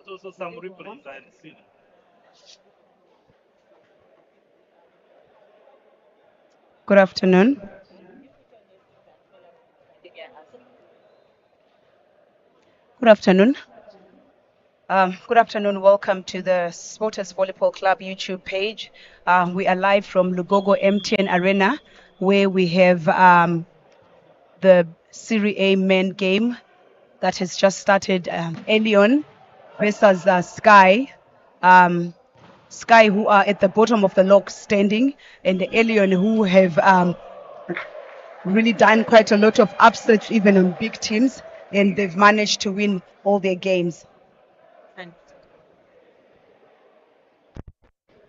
Also some replays I see. Good afternoon. Good afternoon. Good afternoon. Welcome to the Sporters Volleyball Club YouTube page. We are live from LUGOGO MTN Arena, where we have the Serie A men game that has just started. Elyon versus Sky. Sky, who are at the bottom of the log standing, and the Elyon, who have really done quite a lot of upsets even on big teams, and they've managed to win all their games.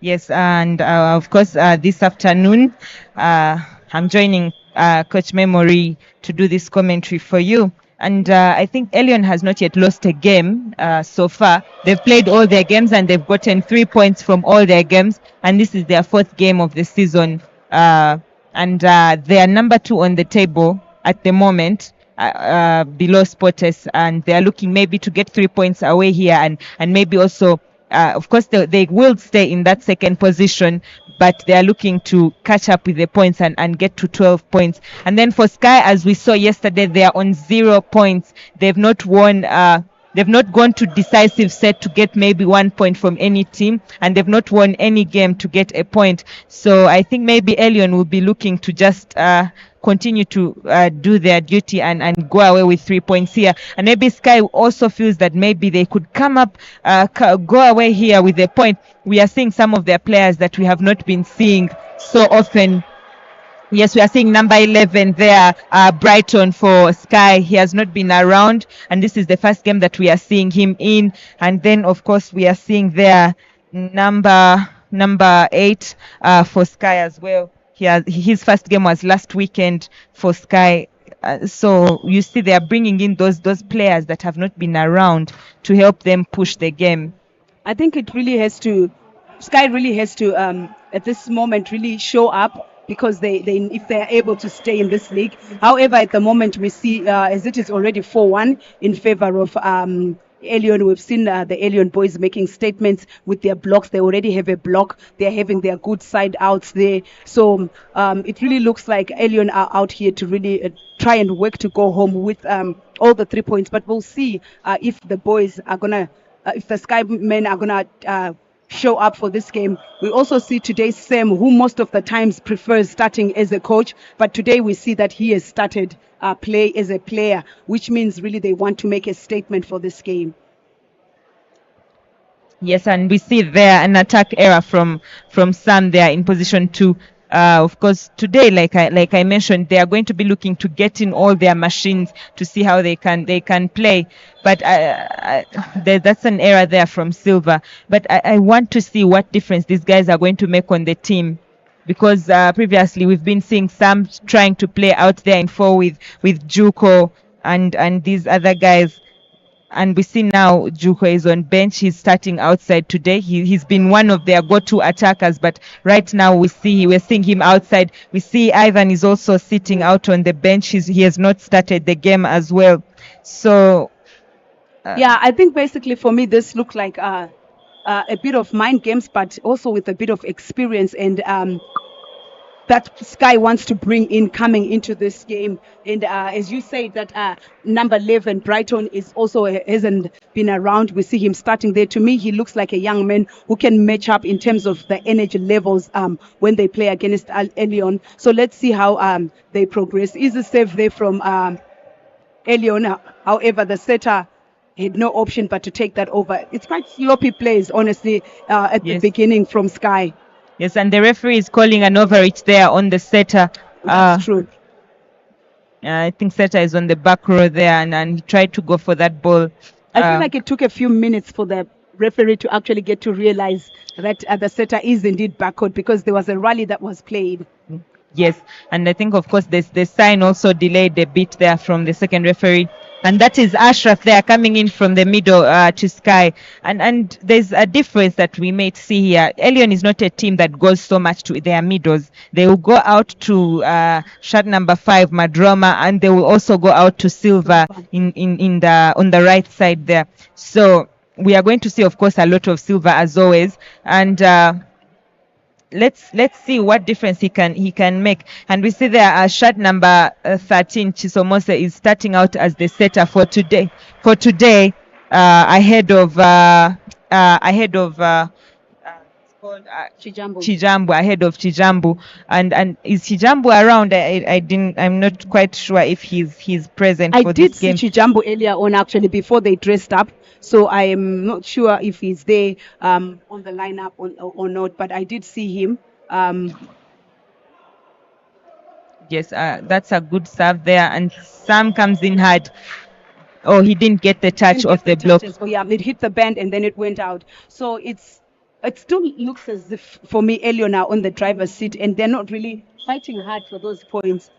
Yes, and of course, this afternoon, I'm joining Coach Memory to do this commentary for you. And I think Elyon has not yet lost a game so far. They've played all their games and they've gotten 3 points from all their games. And this is their fourth game of the season. And they are number 2 on the table at the moment. Below Sporters, and they are looking maybe to get 3 points away here, and maybe also of course they will stay in that second position, but they are looking to catch up with the points and get to 12 points. And then for Sky, as we saw yesterday, they are on 0 points. They've not won. They've not gone to decisive set to get maybe 1 point from any team, and they've not won any game to get a point. So I think maybe Elyon will be looking to just continue to do their duty and go away with 3 points here. And maybe Sky also feels that maybe they could come up, go away here with a point. We are seeing some of their players that we have not been seeing so often. Yes, we are seeing number 11 there, Brighton for Sky. He has not been around, and this is the first game that we are seeing him in. And then, of course, we are seeing there number 8 for Sky as well. His first game was last weekend for Sky. So you see, they are bringing in those players that have not been around to help them push the game. I think it really has to, Sky really has to, at this moment, really show up, because they if they are able to stay in this league. However, at the moment we see as it is already 4-1 in favor of Elyon. We've seen the Elyon boys making statements with their blocks. They already have a block. They're having their good side outs there. So it really looks like Elyon are out here to really try and work to go home with all the 3 points. But we'll see if the boys are gonna, if the Sky men are gonna show up for this game. We also see today Sam, who most of the times prefers starting as a coach, but today we see that he has started play as a player, which means really they want to make a statement for this game. Yes, and we see there an attack error from Sam there in position 2. Of course, today, like I mentioned, they are going to be looking to get in all their machines to see how they can play. But that's an error there from Silva. But I want to see what difference these guys are going to make on the team, because previously we've been seeing Sam trying to play out there in 4 with Juko and these other guys. And we see now Juko is on bench. He's starting outside today. He's been one of their go-to attackers, but right now we're seeing him outside. We see Ivan is also sitting out on the bench. He has not started the game as well. So yeah, I think basically for me this looked like a bit of mind games, but also with a bit of experience and that Sky wants to bring in coming into this game. And as you say, that number 11, Brighton, is also hasn't been around. We see him starting there. To me, he looks like a young man who can match up in terms of the energy levels when they play against Elyon. So let's see how they progress. Easy save there from Elyon. However, the setter had no option but to take that over. It's quite sloppy plays, honestly, at the beginning from Sky. Yes, and the referee is calling an overreach there on the setter. That's true. I think setter is on the back row there, and he tried to go for that ball. I feel like it took a few minutes for the referee to actually get to realize that the setter is indeed backcourt, because there was a rally that was played. Yes, and I think, of course, the sign also delayed a bit there from the second referee. And that is Ashraf there coming in from the middle to Sky. And there's a difference that we may see here. Elyon is not a team that goes so much to their middles. They will go out to shot number 5, Madroma, and they will also go out to Silva on the right side there. So we are going to see, of course, a lot of silver as always, and let's see what difference he can make. And we see there shot number 13, Chisomose, is starting out as the setter for today. Ahead of it's called Chijambo. Chijambu, ahead of Chijambu. And is Chijambu around? I'm not quite sure if he's present I for did this see game. Chijambo earlier on, actually, before they dressed up. So I am not sure if he's there on the lineup or not, but I did see him. Yes, that's a good serve there, and Sam comes in hard. Oh, he didn't get the touch Didn't of get the block. touches. Oh, yeah, it hit the band and then it went out. So it still looks as if, for me, Elyon are on the driver's seat and they're not really fighting hard for those points.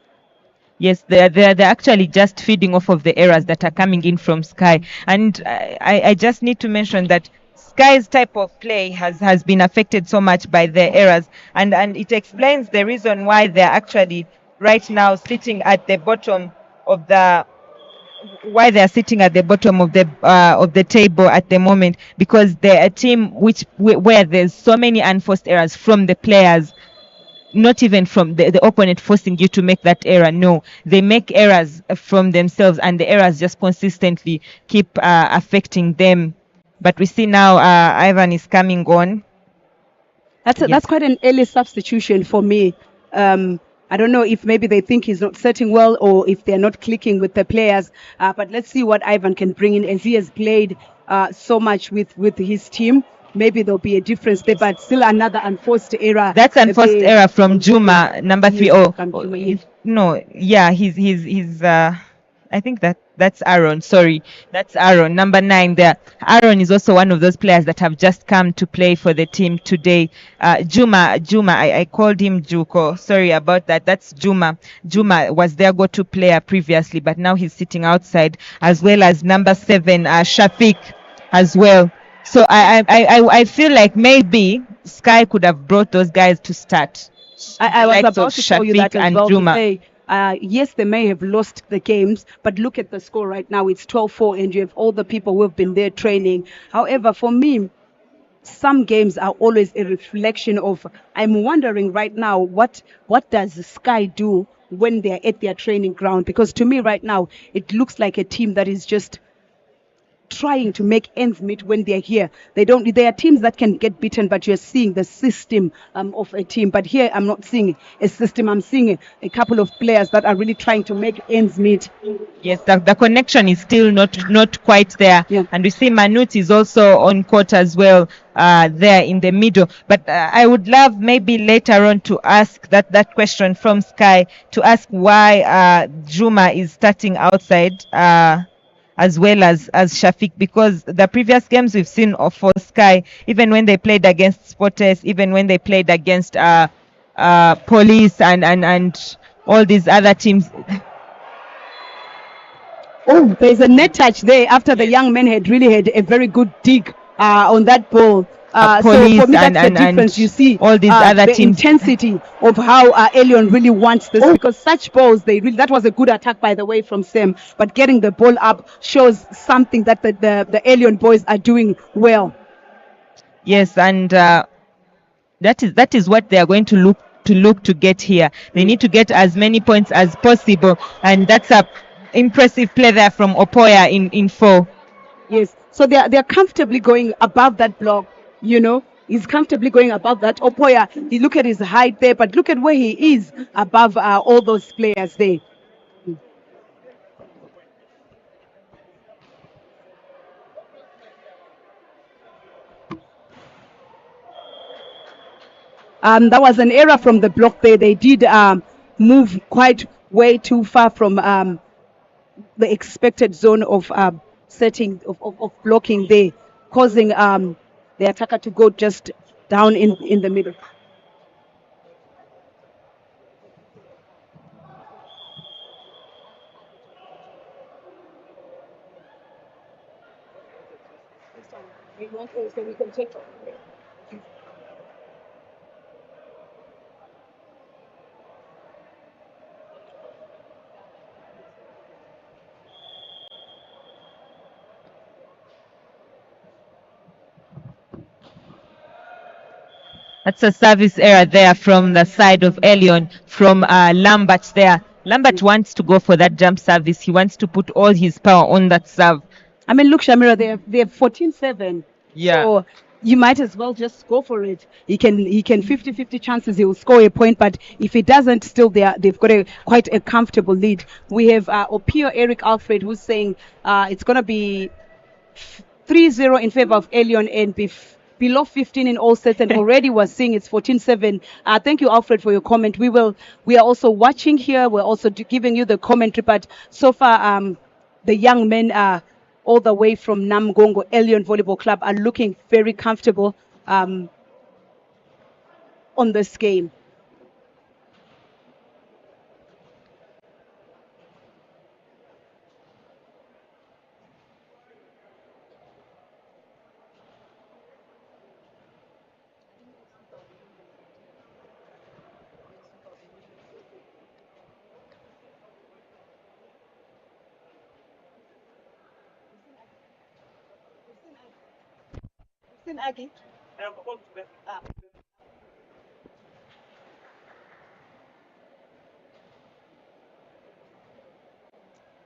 Yes, they're actually just feeding off of the errors that are coming in from Sky. And I just need to mention that Sky's type of play has been affected so much by the errors, and it explains the reason why they're actually right now sitting at the bottom of the why they are sitting at the bottom of the table at the moment, because they're a team where there's so many unforced errors from the players, not even from the opponent forcing you to make that error. No, they make errors from themselves, and the errors just consistently keep affecting them. But we see now Ivan is coming on. That's quite an early substitution for me. I don't know if maybe they think he's not setting well or if they're not clicking with the players. But let's see what Ivan can bring in, as he has played so much with his team. Maybe there'll be a difference there, but still another unforced error. That's unforced error from Juma, number 3. No, yeah, he's I think that's Aaron. Sorry, that's Aaron, number 9 there. Aaron is also one of those players that have just come to play for the team today. Juma, I called him Juko. Sorry about that. That's Juma. Juma was their go-to player previously, but now he's sitting outside, as well as number 7, Shafiq, as well. So I feel like maybe Sky could have brought those guys to start. I was about to tell you that as well. Juma. To say, yes, they may have lost the games, but look at the score right now. It's 12-4, and you have all the people who have been there training. However, for me, some games are always a reflection of, I'm wondering right now, what does Sky do when they're at their training ground? Because to me right now, it looks like a team that is just trying to make ends meet when they're here. There are teams that can get beaten, but you're seeing the system of a team. But here I'm not seeing a system. I'm seeing a couple of players that are really trying to make ends meet. Yes, the connection is still not quite there. Yeah. And we see Manut is also on court as well, there in the middle. But I would love maybe later on to ask that question from Sky, to ask why Juma is starting outside, as well as Shafiq, because the previous games we've seen for Sky, even when they played against Sportes, even when they played against Police and all these other teams. Oh, there's a net touch there after the young man had really had a very good dig on that ball. So for me, that's the difference. You see all these other the teams. intensity of how Elyon really wants this, because such balls, that was a good attack, by the way, from Sam. But getting the ball up shows something that the Elyon boys are doing well. Yes, and that is what they are going to look to get here. They need to get as many points as possible, and that's a impressive play there from Opoya in 4. Yes, so they're comfortably going above that block. He's comfortably going above that. Opoya, you look at his height there, but look at where he is above all those players there. That was an error from the block there. They did move quite way too far from the expected zone of setting of blocking there, causing the attacker to go just down in the middle. That's a service error there from the side of Elyon, from Lambert there. Lambert wants to go for that jump service. He wants to put all his power on that serve. I mean, look, Shamira, they have 14-7. Yeah. So you might as well just go for it. He can 50-50 chances he will score a point, but if he doesn't, still they've got quite a comfortable lead. We have Opio Eric Alfred who's saying it's gonna be 3-0 in favor of Elyon and below 15 in all sets, and already we're seeing it's 14-7. Thank you, Alfred, for your comment. We are also watching here. We're also giving you the commentary, but so far the young men all the way from Namgongo Elyon Volleyball Club are looking very comfortable on this game.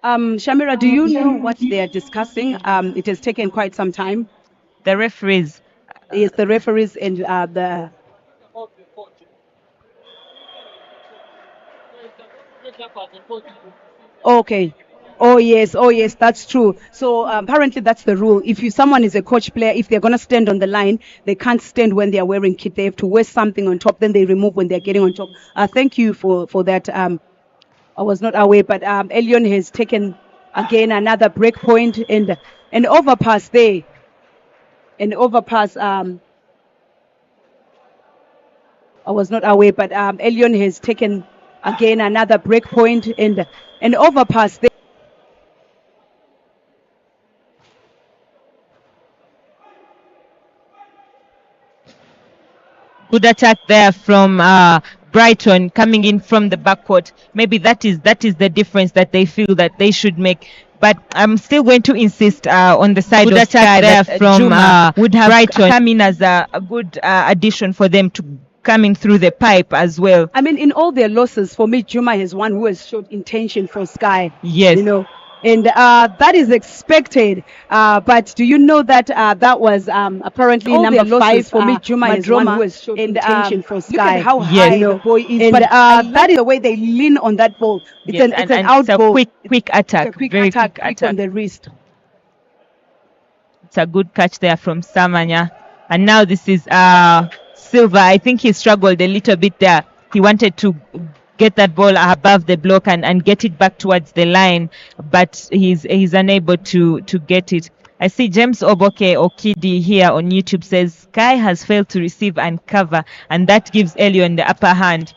Shamira, do you know what they are discussing? It has taken quite some time. The referees. Yes, the referees and the. Okay. Oh yes, that's true. So apparently that's the rule. If someone is a coach player, if they're gonna stand on the line, they can't stand when they are wearing kit. They have to wear something on top. Then they remove when they're getting on top. Thank you for that. I was not aware, but Elyon has taken again another break point and an overpass there. An overpass. I was not aware, but Elyon has taken again another break point and an overpass there. Good attack there from Brighton coming in from the backcourt. Maybe that is the difference that they feel that they should make. But I'm still going to insist on the side of Sky there from would have Brighton come in as a good addition for them to coming through the pipe as well. I mean, in all their losses, for me, Juma is one who has showed intention for Sky. Yes. You know, and that is expected. But do you know that that was apparently all number 5 for me? Juma is one who has showed intention for Sky. Look at how high the boy is. And, but that is the way they lean on that ball. It's an out ball. It's a quick attack. Very quick attack on the wrist. It's a good catch there from Samanya. And now this is Silva. I think he struggled a little bit there. He wanted to get that ball above the block and get it back towards the line, but he's unable to get it. I see James Oboke Okidi here on YouTube says Sky has failed to receive and cover, and that gives Elyon the upper hand.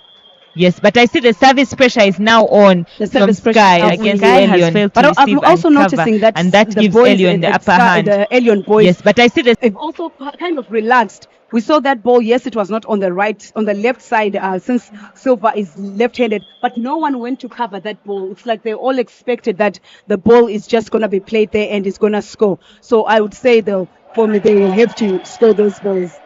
Yes, but I see the service pressure is now on from Sky against Elyon. But I'm also noticing that and that gives Elyon the upper hand. The Elyon boys, yes, but I see they've also kind of relaxed. We saw that ball. Yes, it was not on the left side since Silva is left-handed, but no one went to cover that ball. It's like they all expected that the ball is just going to be played there and it's going to score. So I would say, though, for me, they will have to score those balls.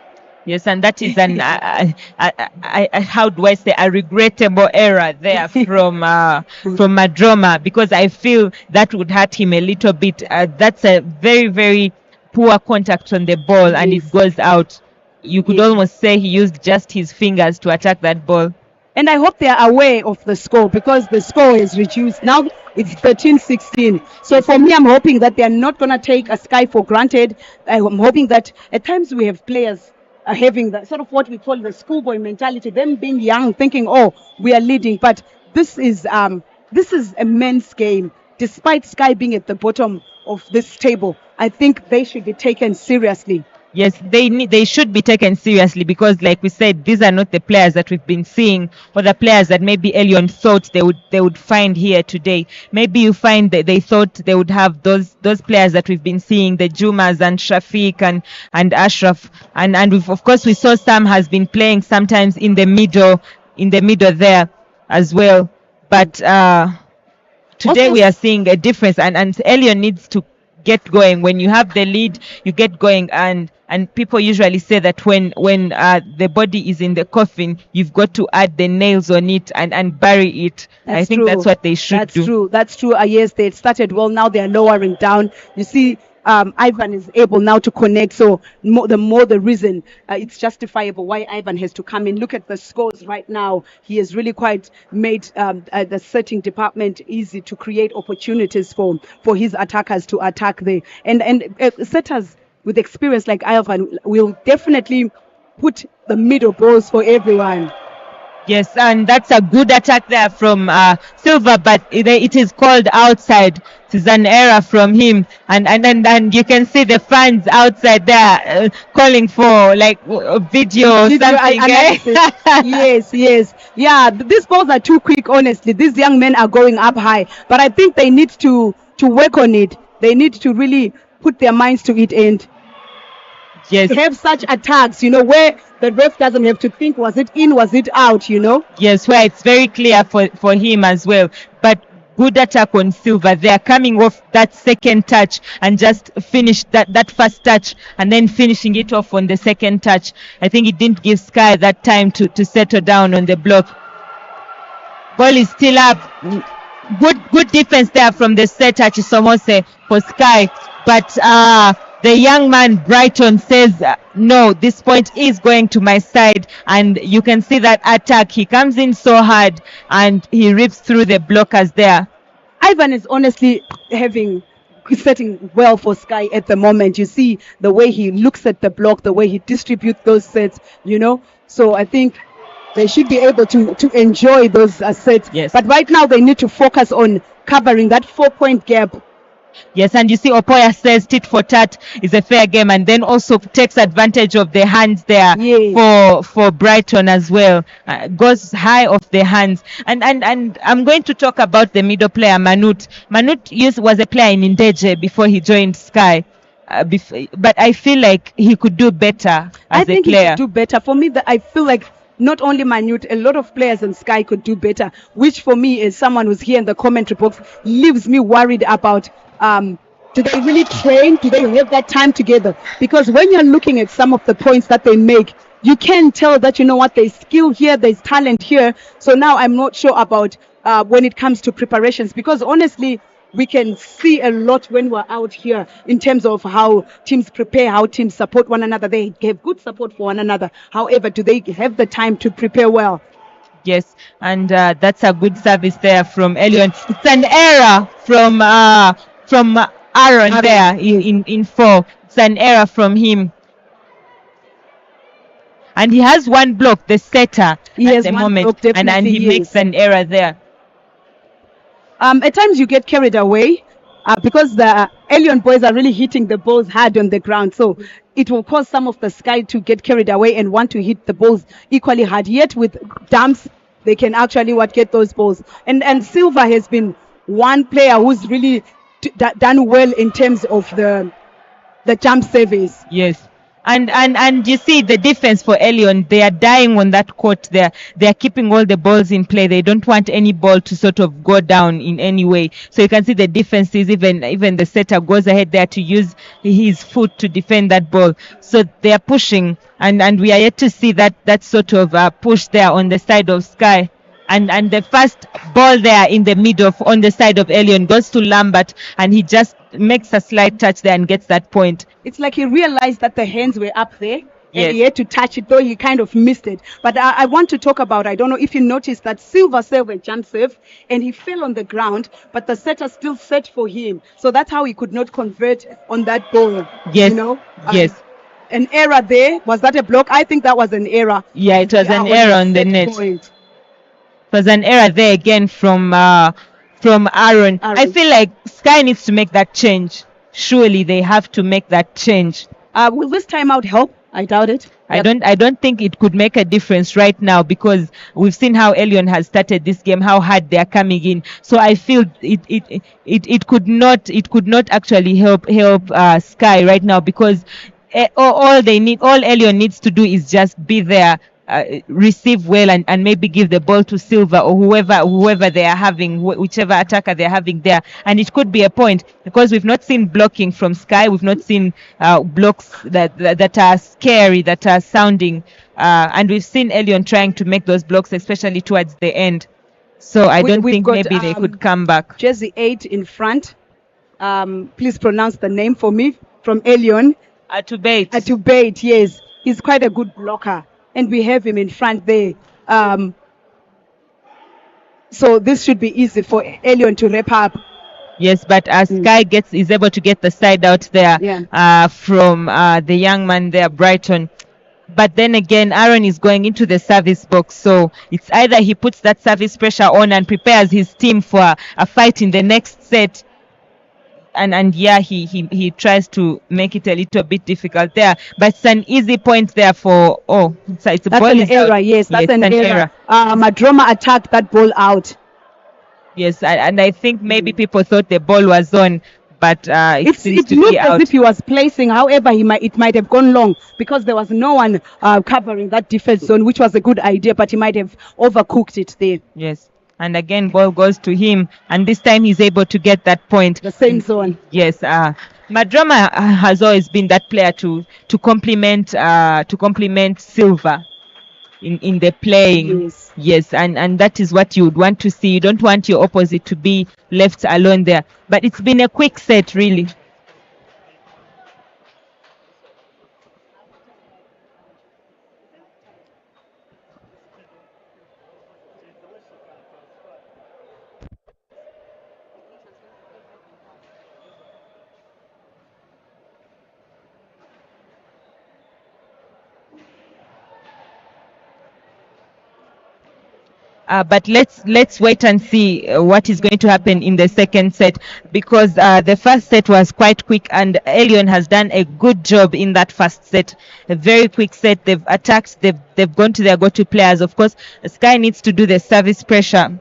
Yes, and that is an how do I say, a regrettable error there from Madroma, because I feel that would hurt him a little bit. That's a very, very poor contact on the ball, and it goes out. You could almost say he used just his fingers to attack that ball. And I hope they are aware of the score, because the score is reduced. Now it's 13-16. So for me, I'm hoping that they are not going to take a Sky for granted. I'm hoping that at times we have players having that sort of what we call the schoolboy mentality, them being young, thinking, oh, we are leading. But this is a men's game. Despite Sky being at the bottom of this table, I think they should be taken seriously. Yes, they should be taken seriously, because, like we said, these are not the players that we've been seeing, or the players that maybe Elyon thought they would find here today. Maybe you find that they thought they would have those players that we've been seeing, the Jumas and Shafiq and Ashraf, and of course we saw Sam has been playing sometimes in the middle there as well. But today we are seeing a difference, and Elyon needs to get going. When you have the lead, you get going, and people usually say that when the body is in the coffin, you've got to add the nails on it and bury it. I think that's what they should do. That's true. Yes, they started well. Now they are lowering down. You see, Ivan is able now to connect. So the more the reason it's justifiable why Ivan has to come in. Look at the scores right now. He has really quite made the setting department easy to create opportunities for his attackers to attack there. And setters with experience like Ivan will definitely put the middle balls for everyone. Yes, and that's a good attack there from Silva, but it is called outside. It is an error from him, and you can see the fans outside there calling for like video or something. Yes. Yeah, these balls are too quick, honestly. These young men are going up high, but I think they need to work on it. They need to really put their minds to it and have such attacks, where the ref doesn't have to think, was it in, was it out, Yes, where it's very clear for him as well. But good attack on Silva. They are coming off that second touch and just finish that first touch and then finishing it off on the second touch. I think it didn't give Sky that time to settle down on the block. Ball is still up. Good defense there from the setter Chisomose for Sky. But the young man Brighton says, no, this point is going to my side. And you can see that attack. He comes in so hard and he rips through the blockers there. Ivan is honestly setting well for Sky at the moment. You see the way he looks at the block, the way he distributes those sets, So I think they should be able to enjoy those sets. Yes. But right now they need to focus on covering that 4-point gap. Yes, and you see Opoya says tit for tat is a fair game, and then also takes advantage of the hands there for Brighton as well. Goes high off the hands. And I'm going to talk about the middle player, Manut. Manut was a player in Indeje before he joined Sky. But I feel like he could do better as a player. I think he could do better. For me, I feel like not only Manute, a lot of players in Sky could do better, which for me, as someone who's here in the commentary box, leaves me worried about do they really train? Do they have that time together? Because when you're looking at some of the points that they make, you can tell that, there's skill here, there's talent here. So now I'm not sure about when it comes to preparations, because honestly, we can see a lot when we're out here in terms of how teams prepare, how teams support one another. They have good support for one another. However, do they have the time to prepare well? Yes, and that's a good service there from Elyon. It's an error from Aaron there in 4. It's an error from him. And he has one block, the setter, at the moment, and he makes an error there. At times you get carried away because the Elyon boys are really hitting the balls hard on the ground. So it will cause some of the Sky to get carried away and want to hit the balls equally hard. Yet with dumps, they can actually get those balls. And Silva has been one player who's really done well in terms of the jump service. Yes. And you see the defense for Elyon, they are dying on that court there. They are keeping all the balls in play. They don't want any ball to sort of go down in any way. So you can see the defenses, even the setter goes ahead there to use his foot to defend that ball. So they are pushing, and we are yet to see that sort of push there on the side of Sky. And the first ball there in the middle on the side of Elyon goes to Lambert, and he just makes a slight touch there and gets that point. It's like he realized that the hands were up there. And he had to touch it, though he kind of missed it. But I want to talk about, I don't know if you noticed that Silva served a jump serve and he fell on the ground, but the setter still set for him. So that's how he could not convert on that ball. Yes. Yes. An error there. Was that a block? I think that was an error. Yeah, it was an error on the net. Point. It was an error there again from Aaron. I feel like Sky needs to make that change. Surely they have to make that change. Will this timeout help? I doubt it. I don't think it could make a difference right now, because we've seen how Elyon has started this game, how hard they are coming in. So I feel it could not actually help Sky right now, because all Elyon needs to do is just be there, receive well and maybe give the ball to Silva or whoever they are having, whichever attacker they're having there. And it could be a point because we've not seen blocking from Sky. We've not seen blocks that are scary, that are sounding. And we've seen Elyon trying to make those blocks, especially towards the end. So I don't We've think got, maybe they could come back. Jersey 8 in front. Please pronounce the name for me, from Elyon. Atubate. Atubate, yes. He's quite a good blocker. And we have him in front there. So this should be easy for Elyon to wrap up. Yes, but as Sky is able to get the side out there from the young man there, Brighton. But then again, Aaron is going into the service box, so it's either he puts that service pressure on and prepares his team for a fight in the next set, and he tries to make it a little bit difficult there. But it's an easy point there for it's a that's ball an is error. out. Yes, that's an error. error. Madroma attacked that ball out. Yes, and I think maybe people thought the ball was on, but it seems It to looked be as out. if he was placing. However, it might have gone long because there was no one covering that defense zone, which was a good idea, but he might have overcooked it there. Yes. And again, ball goes to him, and this time he's able to get that point. The same zone. Yes. Madroma has always been that player to complement Silva in the playing. Yes, and that is what you would want to see. You don't want your opposite to be left alone there. But it's been a quick set, really. But let's wait and see what is going to happen in the second set, because the first set was quite quick and Elyon has done a good job in that first set. A very quick set. They've attacked. They've gone to their go-to players. Of course, Sky needs to do the service pressure.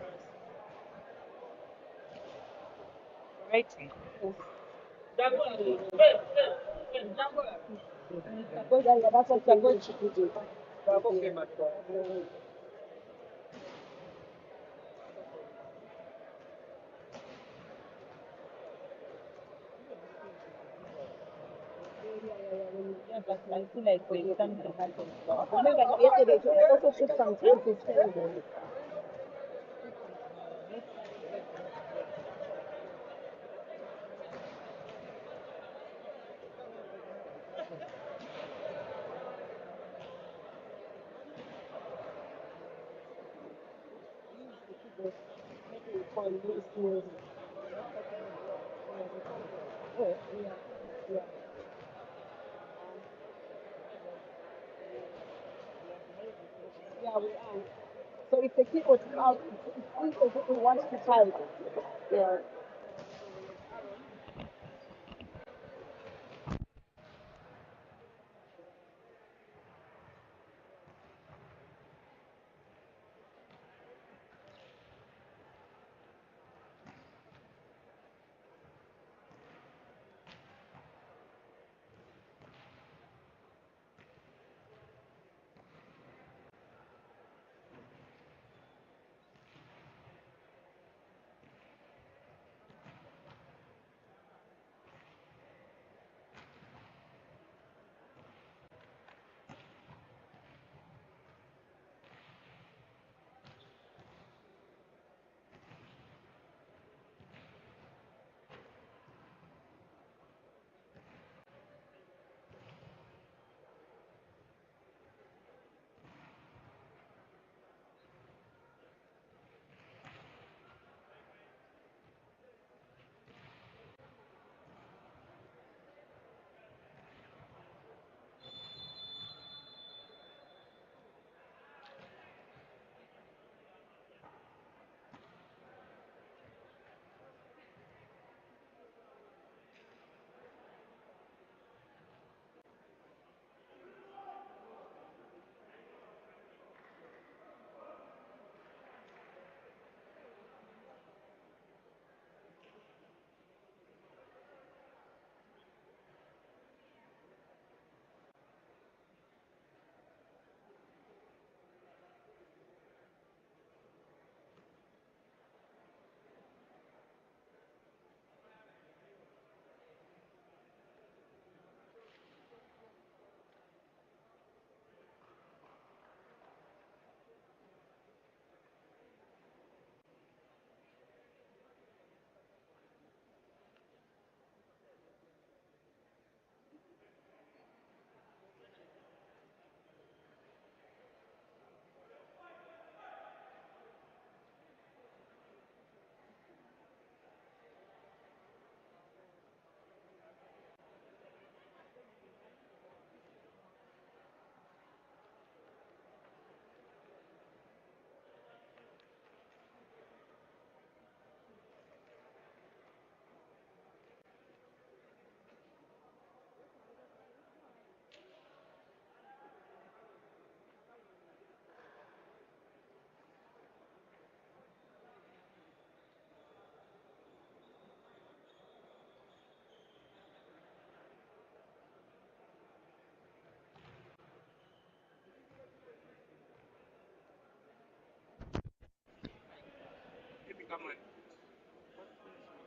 So if the keyboard is out, it's as if we want to type. Yeah.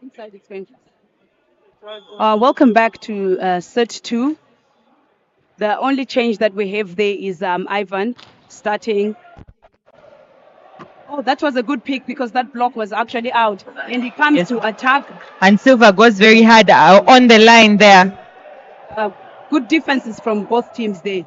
Inside expansion. Welcome back to set 2. The only change that we have there is Ivan starting. Oh, that was a good pick because that block was actually out. And he comes Yes. to attack. And Silva goes very hard on the line there. Good defenses from both teams there.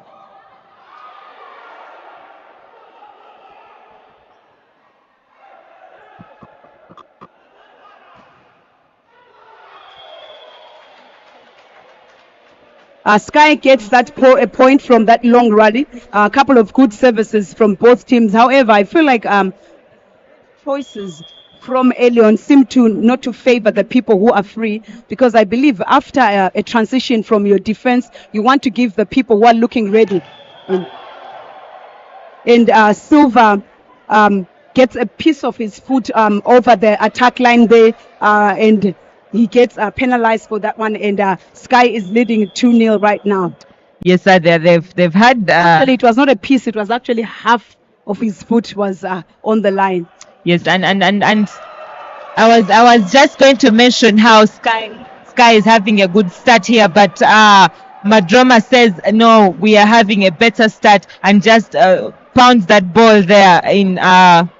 Sky gets that a point from that long rally. A couple of good services from both teams. However, I feel like choices from Elyon seem to not to favor the people who are free, because I believe after a transition from your defense, you want to give the people who are looking ready. And Silva gets a piece of his foot over the attack line there, and he gets penalized for that one. And Sky is leading 2-0 right now. Yes, sir. They've had. Actually, it was not a piece; it was actually half of his foot was on the line. Yes, and I was just going to mention how Sky is having a good start here, but Madroma says no, we are having a better start, and just pounds that ball there in. I'm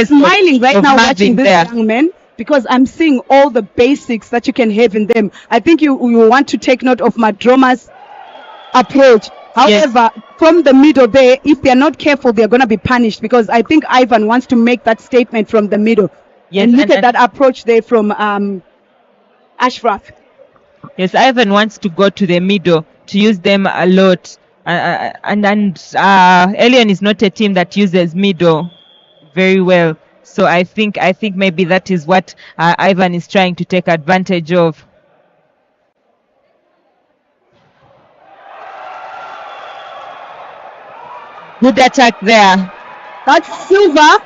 smiling right now watching this young man, because I'm seeing all the basics that you can have in them. I think you want to take note of Madroma's approach. However, from the middle there, if they're not careful, they're going to be punished, because I think Ivan wants to make that statement from the middle. Yes, and look at that approach there from Ashraf. Yes, Ivan wants to go to the middle to use them a lot. And Elyon is not a team that uses middle very well. So I think maybe that is what Ivan is trying to take advantage of. Good attack there. That's Silva.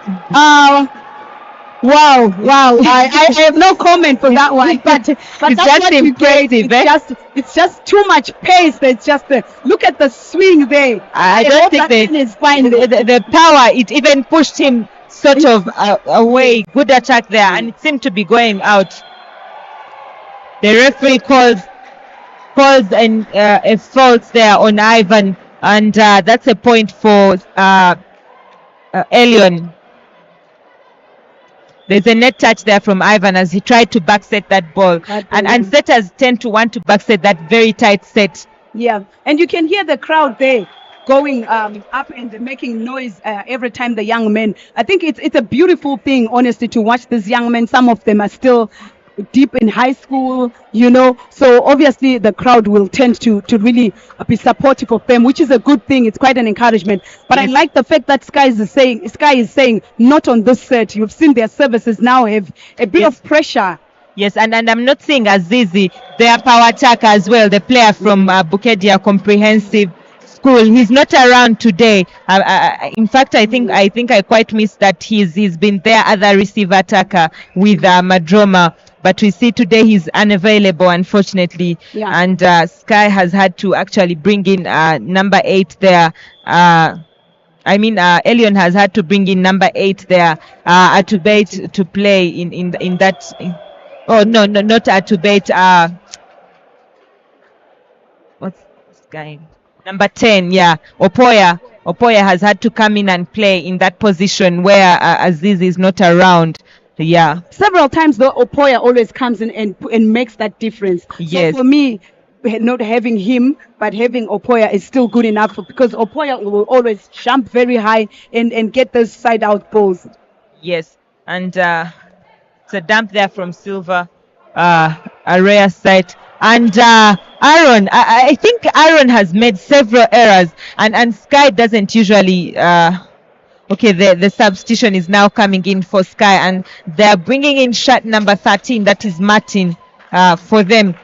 Wow. I have no comment for that one. But it's that's just impressive. It's just too much pace. It's just look at the swing there. I don't think the power, it even pushed him sort of away. Good attack there, and it seemed to be going out. The referee calls a fault there on Ivan, and that's a point for Elyon. There's a net touch there from Ivan as he tried to backset that ball. And setters tend to want to backset that very tight set. Yeah, and you can hear the crowd there going up and making noise every time the young men. I think it's a beautiful thing, honestly, to watch these young men. Some of them are still deep in high school, so obviously the crowd will tend to really be supportive of them, which is a good thing. It's quite an encouragement. But yes. I like the fact that Sky is saying not on this set. You've seen their services now have a bit of pressure. Yes, and I'm not saying Azizi, their power attacker as well, the player from Bukedia Comprehensive School. He's not around today. In fact, I think I quite missed that he's been their other receiver attacker with Madroma. But we see today he's unavailable, unfortunately. Yeah. And Sky has had to actually bring in number 8 there. Elyon has had to bring in number 8 there, Atubate, to play in that. Oh, no, not Atubate. What's this guy? Number 10, yeah. Opoya has had to come in and play in that position where Aziz is not around. Yeah. Several times, though, Opoya always comes in and makes that difference. Yes. So for me, not having him, but having Opoya is still good enough, because Opoya will always jump very high and get those side-out balls. Yes. And it's a dump there from Silva, a rare sight. And Aaron, I think Aaron has made several errors, and Sky doesn't usually... Okay, the substitution is now coming in for Sky, and they're bringing in shot number 13. That is Martin for them.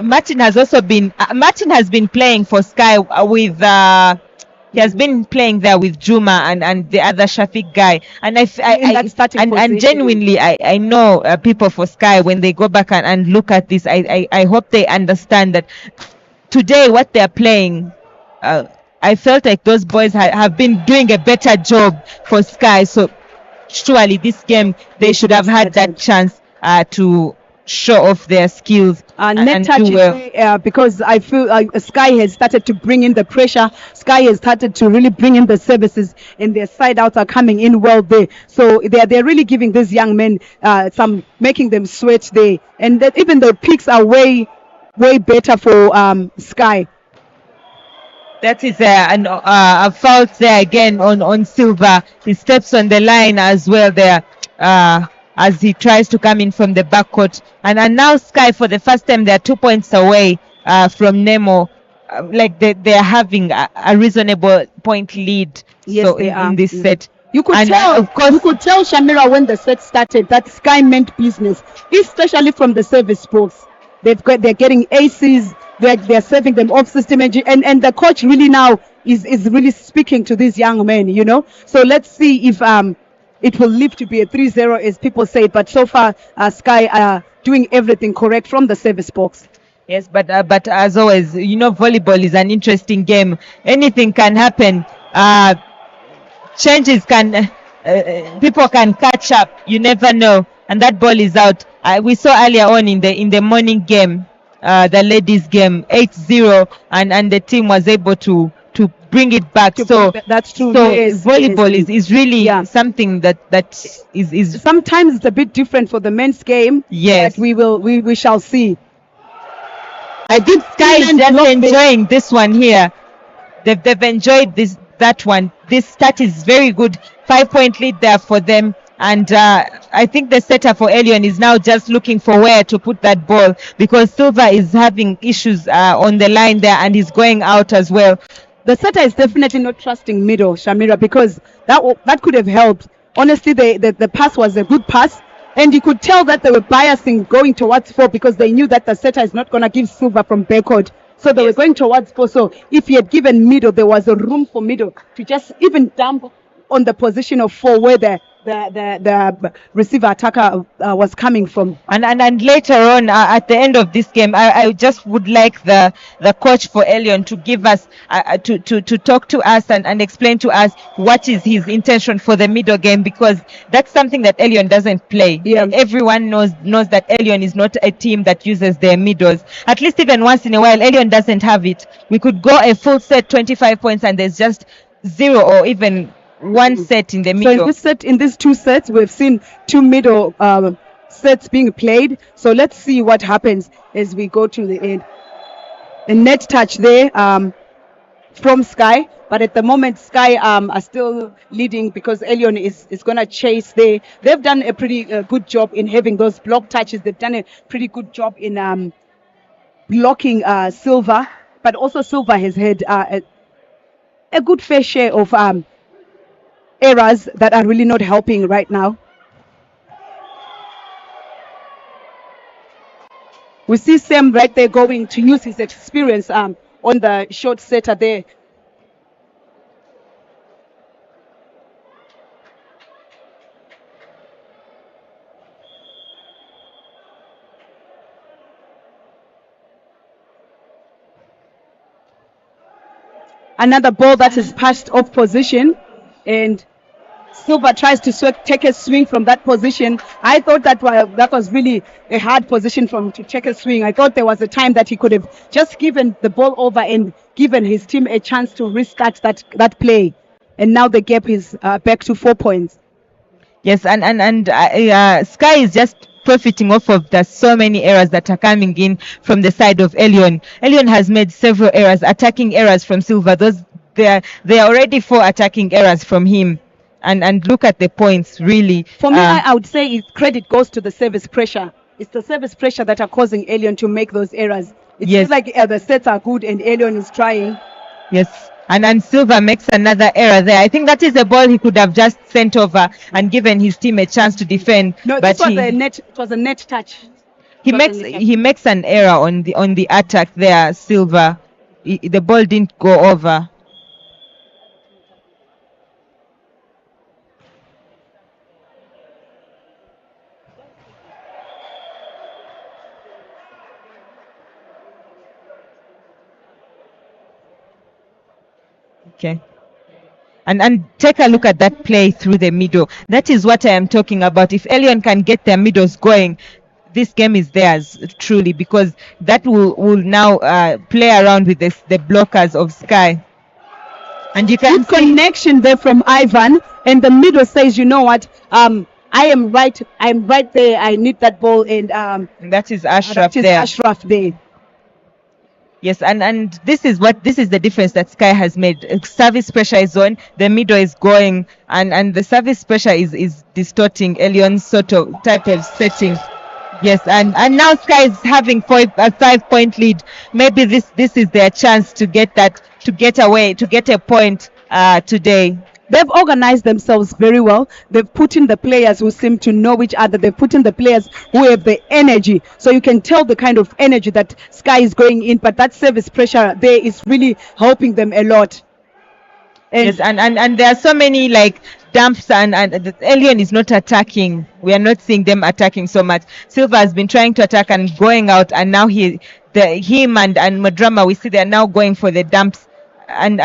Martin has been playing for Sky with he has been playing there with Juma and the other Shafiq guy. And and genuinely I know people for Sky, when they go back and look at this, I hope they understand that today what they're playing. I felt like those boys have been doing a better job for Sky. So surely this game they should have had that chance to show off their skills net and touch do well. because I feel Sky has started to bring in the pressure. Sky has started to really bring in the services, and their side outs are coming in well there. So they're really giving these young men some, making them sweat there, and that even the picks are way better for Sky. That is a fault there again on Silva. He steps on the line as well there as he tries to come in from the backcourt. And now Sky, for the first time, they're 2 points away from Nemo. Like they're having a reasonable point lead. Yes, so they in are. this set. You could And, tell, of course, you could tell Shamira when the set started that Sky meant business, especially from the service box. They're getting aces. They're serving them off system, and the coach really now is really speaking to these young men. So let's see if it will live to be a 3-0 as people say. But so far, Sky are doing everything correct from the service box. Yes, but as always, volleyball is an interesting game. Anything can happen. Changes can people can catch up. You never know, and that ball is out. We saw earlier on in the morning game, the ladies game, 8-0, and the team was able to bring it back. That's true. So Yes, volleyball yes. is really something that is sometimes it's a bit different for the men's game. Yes, but we shall see. I think Sky is just enjoying this one here. They've enjoyed that one. This start is very good. 5-point lead there for them. And I think the setter for Elyon is now just looking for where to put that ball, because Silva is having issues on the line there and he's going out as well. The setter is definitely not trusting middle, Shamira, because that could have helped. Honestly, the pass was a good pass. And you could tell that they were biasing going towards 4 because they knew that the setter is not going to give Silva from backcourt. So they were going towards 4. So if he had given middle, there was a room for middle to just even dump on the position of 4 where the receiver attacker was coming from. And later on, at the end of this game, I just would like the coach for Elyon to give us to talk to us and explain to us what is his intention for the middle game, because that's something that Elyon doesn't play. Yeah. Everyone knows that Elyon is not a team that uses their middles. At least even once in a while, Elyon doesn't have it. We could go a full set, 25 points, and there's just 0 or even 1 set in the middle. So in these 2 sets, we've seen 2 middle sets being played. So let's see what happens as we go to the end. A net touch there from Sky, but at the moment Sky are still leading because Elyon is going to chase there. They've done a pretty good job in having those block touches. They've done a pretty good job in blocking Silva, but also Silva has had a good fair share of errors that are really not helping right now. We see Sam right there going to use his experience on the short setter there. Another ball that is passed off position, and Silva tries to take a swing from that position. I thought that was really a hard position to take a swing. I thought there was a time that he could have just given the ball over and given his team a chance to restart that play. And now the gap is back to 4 points. Yes, and Sky is just profiting off of the so many errors that are coming in from the side of Elyon. Elyon has made several errors, attacking errors from Silva. There are already 4 attacking errors from him. And look at the points, really. For me, I would say credit goes to the service pressure. It's the service pressure that are causing Elyon to make those errors. It feels like the sets are good and Elyon is trying. Yes, and Silva makes another error there. I think that is a ball he could have just sent over and given his team a chance to defend. No, but it was a net touch. He makes an error on the attack there, Silva. The ball didn't go over. Okay. And take a look at that play through the middle. That is what I am talking about. If Elyon can get their middles going, this game is theirs truly, because that will now play around with the blockers of Sky. And you can Good connection there from Ivan, and the middle says, you know what, I am right there, I need that ball, and that is Ashraf that is there. Ashraf there. Yes, and this is the difference that Sky has made. Service pressure is on, the middle is going, and the service pressure is distorting Elyon's sort of type of setting. Yes, and now Sky is having a 5-point lead. Maybe this is their chance to get a point today. They've organized themselves very well. They've put in the players who seem to know each other. They've put in the players who have the energy. So you can tell the kind of energy that Sky is going in. But that service pressure there is really helping them a lot. And yes, and there are so many like dumps, and the Elyon is not attacking. We are not seeing them attacking so much. Silva has been trying to attack and going out, and now him and Madrama, we see they are now going for the dumps. And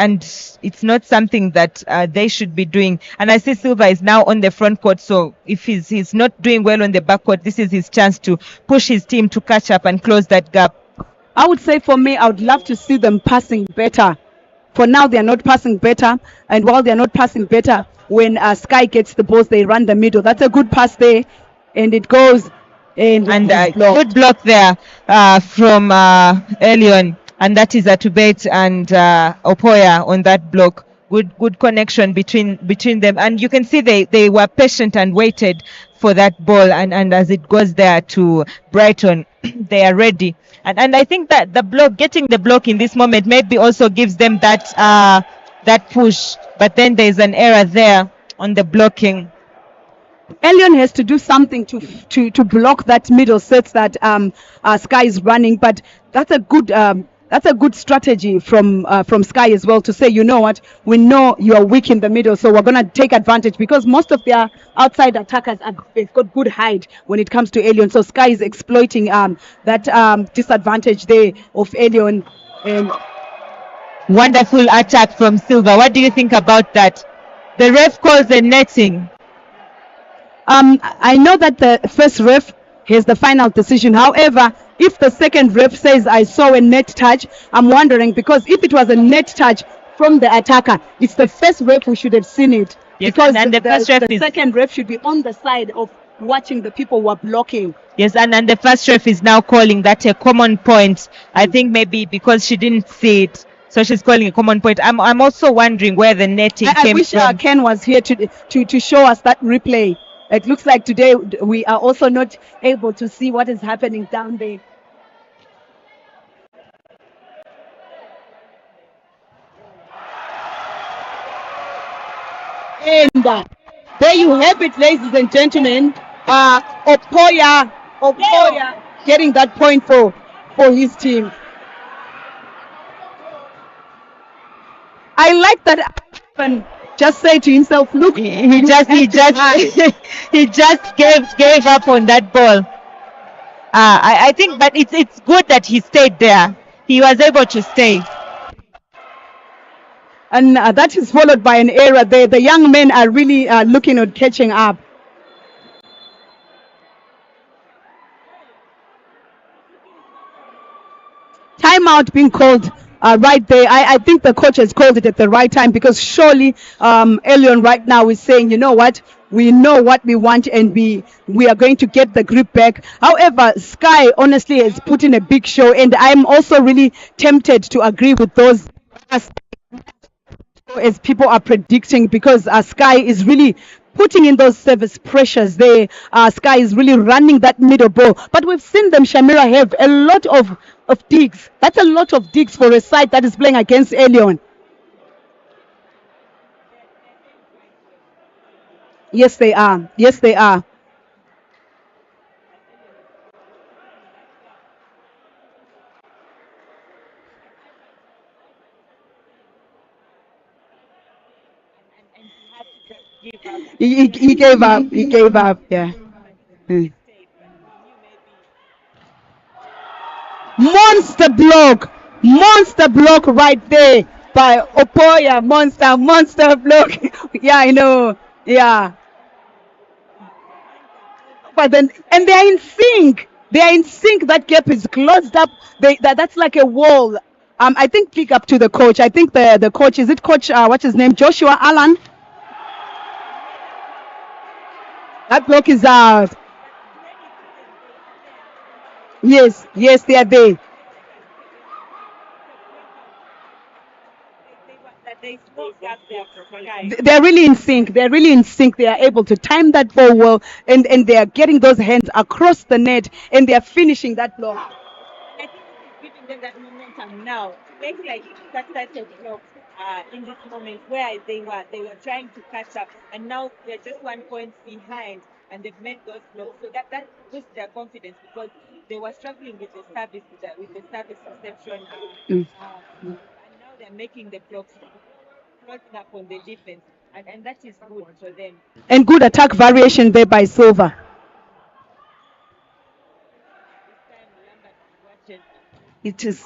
it's not something that they should be doing. And I see Silva is now on the front court, so if he's not doing well on the back court, this is his chance to push his team to catch up and close that gap. I would say for me, I would love to see them passing better. For now, they are not passing better, and while they are not passing better, when Sky gets the balls, they run the middle. That's a good pass there, and it goes and good block there from Elyon. And that is Atubet and Opoya on that block. Good connection between them. And you can see they were patient and waited for that ball. And as it goes there to Brighton, they are ready. And I think that getting the block in this moment maybe also gives them that push. But then there's an error there on the blocking. Elyon has to do something to block that middle set that Sky is running. But that's a good strategy from Sky as well, to say, you know what, we know you are weak in the middle, so we're going to take advantage, because most of their outside attackers have got good height when it comes to Elyon. So Sky is exploiting that disadvantage there of Elyon. And wonderful attack from Silva. What do you think about that? The ref calls the netting. I know that the first ref has the final decision. However, if the second ref says I saw a net touch, I'm wondering, because if it was a net touch from the attacker, it's the first ref who should have seen it. Yes, because and the second ref should be on the side of watching the people who are blocking. Yes, and the first ref is now calling that a common point. I think maybe because she didn't see it, so she's calling a common point. I'm also wondering where the netting came from. I wish Ken was here to show us that replay. It looks like today we are also not able to see what is happening down there. And there you have it, ladies and gentlemen. Opoya getting that point for his team. I like that. Just say to himself, look, he just gave up on that ball. I think, but it's good that he stayed there. He was able to stay. And that is followed by an error there. The young men are really looking at catching up. Timeout being called right there. I think the coach has called it at the right time, because surely Elyon right now is saying, you know what, we know what we want, and we are going to get the grip back. However, Sky honestly has put in a big show, and I'm also really tempted to agree with those as people are predicting, because Sky is really putting in those service pressures there. Sky is really running that middle ball. But we've seen them, Shamira, have a lot of digs. That's a lot of digs for a side that is playing against Elyon. Yes, they are. Yes, they are. He gave up. He gave up. Yeah. Monster block right there by Opoya. Monster block. Yeah, I know. Yeah. But then, and they are in sync. They are in sync. That gap is closed up. That's like a wall. I think pick up to the coach. I think the coach, is it coach, what's his name? Joshua Allen. That block is out. Yes, they are there. They're really in sync. They're really in sync. They are able to time that ball well, and they are getting those hands across the net, and they are finishing that block. I think this is giving them that momentum now. Makes like that type of block in this moment where they were trying to catch up, and now they're just 1 point behind, and they've made those blocks. So that boosts their confidence because they were struggling with the service with the service reception, and now they're making the blocks, closing up on the defense, and that is good for them. And good attack variation there by Silva. This time Lambert watches. It is.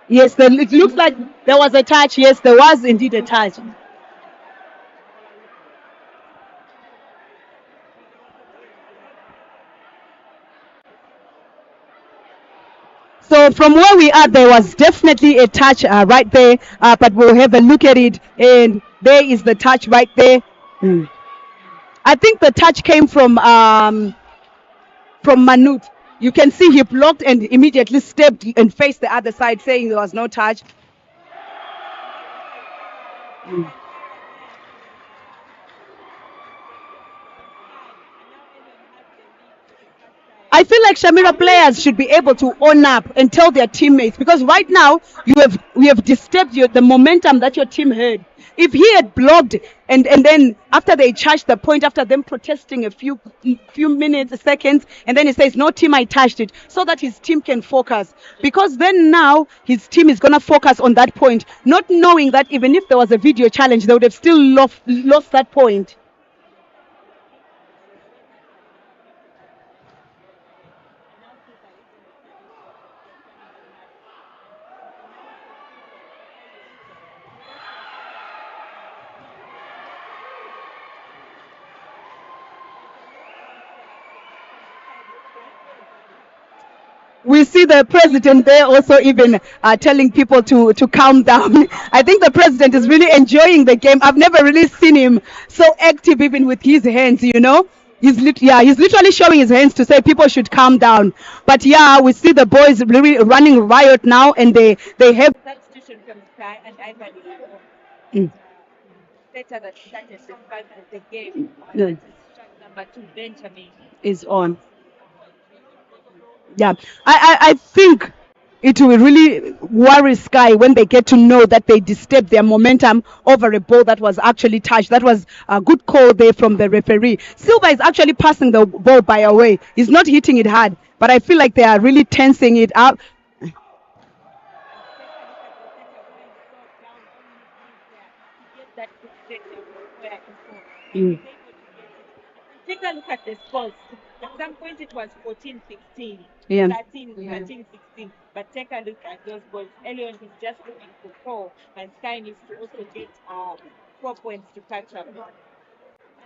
Yes, it looks like there was a touch. Yes, there was indeed a touch. So from where we are, there was definitely a touch right there, but we'll have a look at it, and there is the touch right there. I think the touch came from Manut. You can see he blocked and immediately stepped and faced the other side, saying there was no touch. I feel like Shamira players should be able to own up and tell their teammates, because right now we have disturbed the momentum that your team had. If he had blocked and then after they charged the point, after them protesting a few minutes, seconds, and then he says, no team, I touched it, so that his team can focus. Because then now his team is gonna focus on that point, not knowing that even if there was a video challenge, they would have still lost that point. We see the president there also even telling people to calm down. I think the president is really enjoying the game. I've never really seen him so active, even with his hands, you know. He's literally showing his hands to say people should calm down. But yeah, we see the boys really running riot now, and they have Substitution from Sky and Ivan Mm. better that started the start of the game. Mm. Number 2, Benjamin. is on. Yeah, I think it will really worry Sky when they get to know that they disturbed their momentum over a ball that was actually touched. That was a good call there from the referee. Silva is actually passing the ball by a way. He's not hitting it hard, but I feel like they are really tensing it up. Mm. Take a look at the scores. At some point it was 14-16, Yeah. 13-16. But take a look at those goals. Elyon is just looking for 4, and Sky needs to also get 4 points to catch up.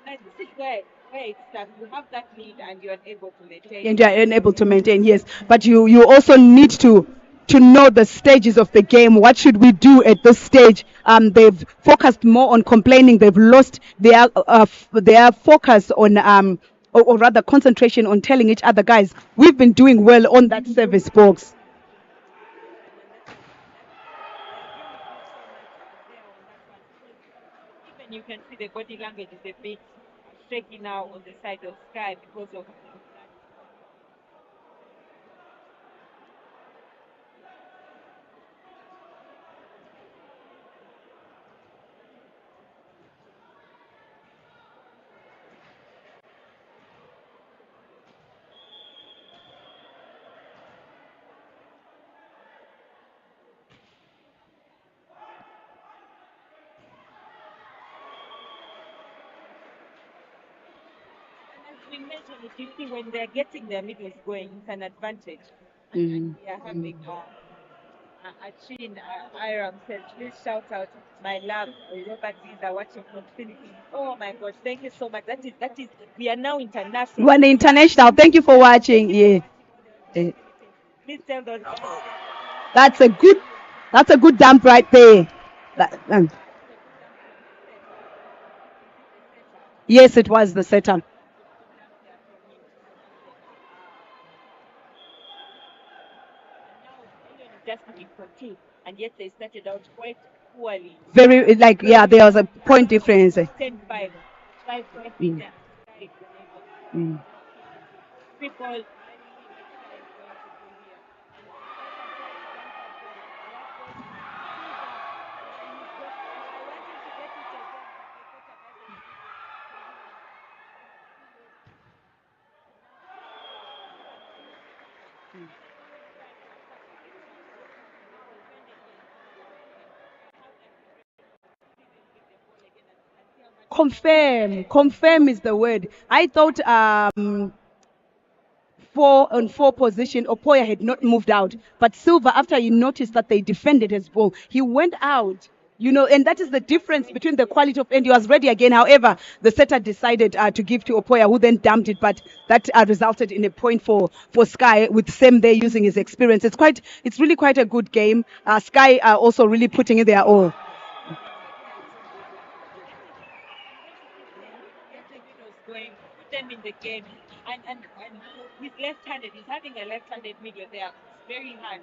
And this is where it's that you have that lead and you're unable to maintain. And you are unable to maintain, yes. But you also need to know the stages of the game. What should we do at this stage? They've focused more on complaining. They've lost their focus on or rather concentration on telling each other, guys, we've been doing well on that service box. Even you can see the body language is a bit shaky now on the side of Sky because of we mentioned it, you see, when they're getting their middles going, it's an advantage. Mm. We are having Achin Iram says, please shout out my love, Robert Visa watching from Philippines. Oh my gosh, thank you so much. That is, we are now international. One international. Thank you for watching. Yeah. Eh, Please tell those guys. That's a good dump right there. Yes, it was the setup. Just looking for two, and yet they started out quite poorly. Very like yeah, there was a point difference. 10-5, 5 Mm. Mm. people. Confirm is the word. I thought 4-on-4 position, Opoya had not moved out. But Silva, after he noticed that they defended his ball, he went out. And that is the difference between the quality of, and he was ready again. However, the setter decided to give to Opoya, who then dumped it, but that resulted in a point for Sky, with Sam there using his experience. It's really quite a good game. Sky are also really putting in their all. Going, put them in the game, and he's left-handed. He's having a left-handed middle there. It's very hard,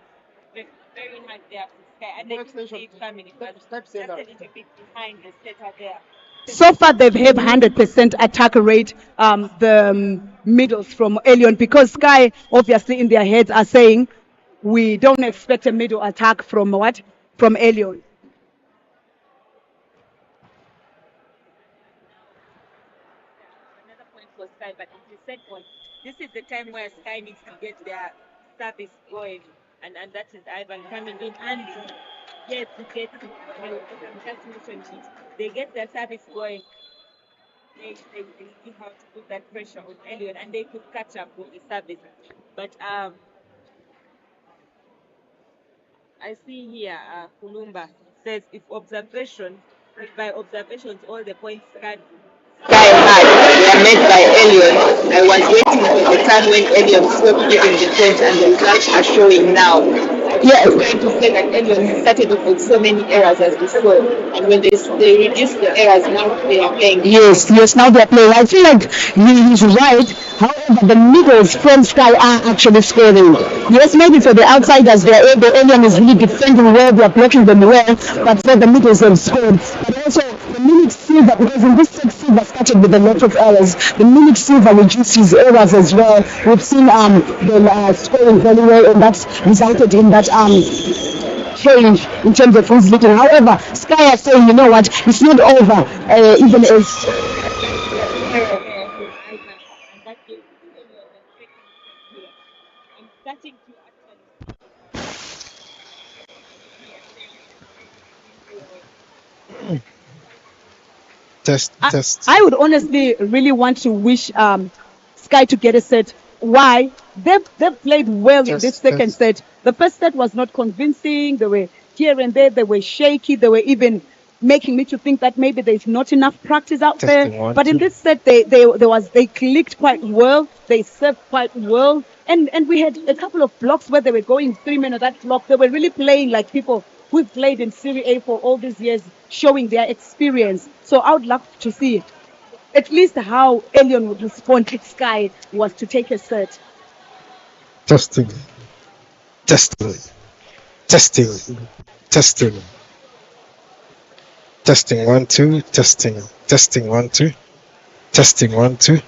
very hard there for Sky, and they can see it coming, but just a little bit behind the setter there. So far, they've had 100% attack rate, the middles from Elyon, because Sky, obviously, in their heads are saying, we don't expect a middle attack from what? From Elyon. Another point for Sky, but it's the set point. This is the time where Sky needs to get their service going, and that is Ivan coming in, and yes, they get, just mentioned it. They get their service going. They see how to put that pressure on Elliot, and they could catch up with the service. But I see here, Kulumba says, if by observations all the points can Sky had were made by Elyon. I was waiting for the time when Elyon swept during defense, and the results are showing now. Yeah, I'm trying to say that Elyon started off with so many errors as before, and when they reduced the errors, now they are playing. Yes, now they're playing. I feel like he's right. However, the middles from Sky are actually scoring. Yes, maybe for the outsiders, the alien is really defending well, they're blocking them well, but for the middles, they've scored. But also, the minute Silva, because in this set, Silva started with a lot of errors. The minute Silva reduced his errors as well, we've seen them scoring very well, and that's resulted in that change in terms of who's leading. However, Sky are saying, you know what, it's not over, even as And that gives Elliot the second set here. I'm starting to actually Test, I, test, I would honestly really want to wish Sky to get a set. Why? They've played well in this test, second test. set. The first set was not convincing. They were here and there. They were shaky. They were even making me to think that maybe there's not enough practice out there. Testing one, But in two. this set, they clicked quite well. They served quite well. And we had a couple of blocks where they were going 3 minutes that block. They were really playing like people who've played in Serie A for all these years, showing their experience. So I would love to see at least how Elyon would respond if Sky was to take a set. Testing, testing, testing, testing, testing one, two, testing one, two, testing one, two.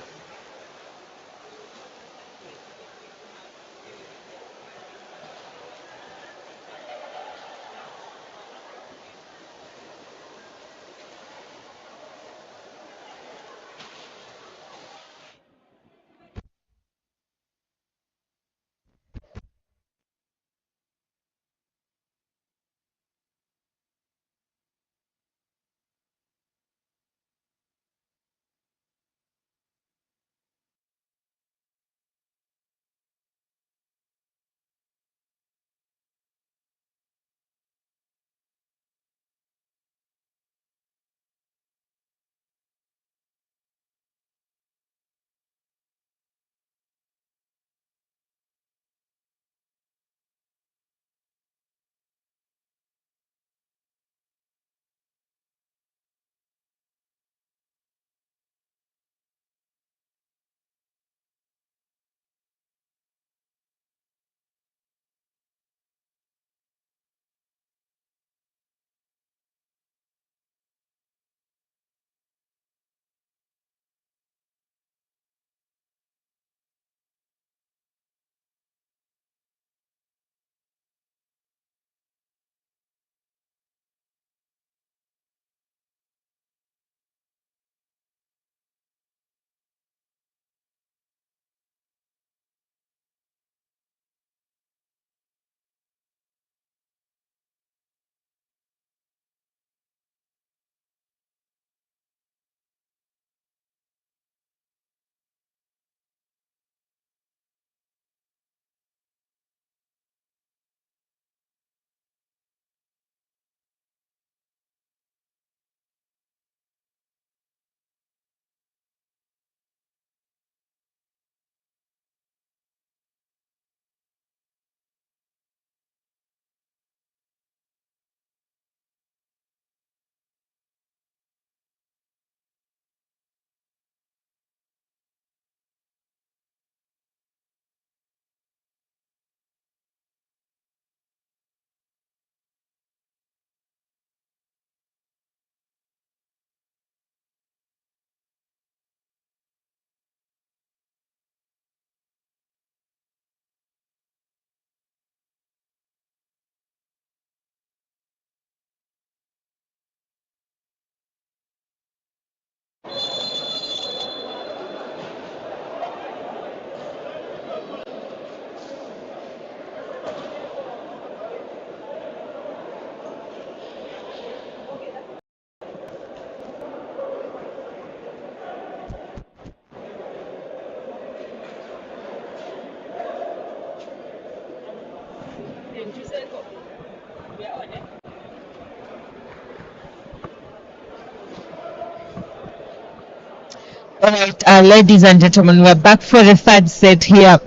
All right, ladies and gentlemen, we're back for the third set here.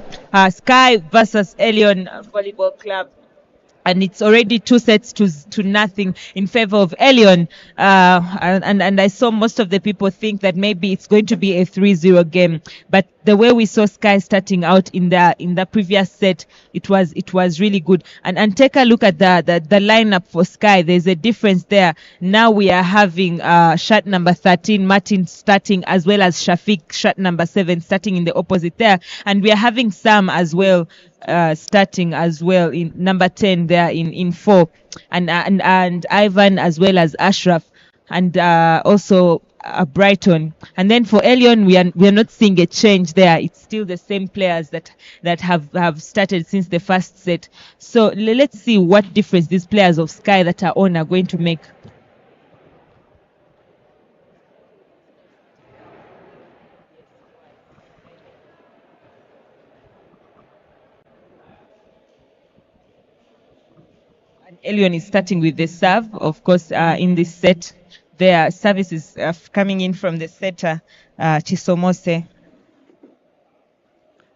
Sky versus Elyon Volleyball Club. And it's already 2 sets to nothing in favor of Elyon. And I saw most of the people think that maybe it's going to be a 3-0 game. But the way we saw Sky starting out in the previous set, it was really good. And take a look at the lineup for Sky. There's a difference there. Now we are having shot number 13, Martin starting, as well as Shafiq, shot number 7, starting in the opposite there. And we are having Sam as well. Starting as well in number 10 there in 4, and Ivan as well as Ashraf, and also Brighton. And then for Elyon, we are not seeing a change there. It's still the same players that have started since the first set. So let's see what difference these players of Sky that are on are going to make. Elyon is starting with the serve, of course, in this set. Their service is coming in from the setter, Chisomose.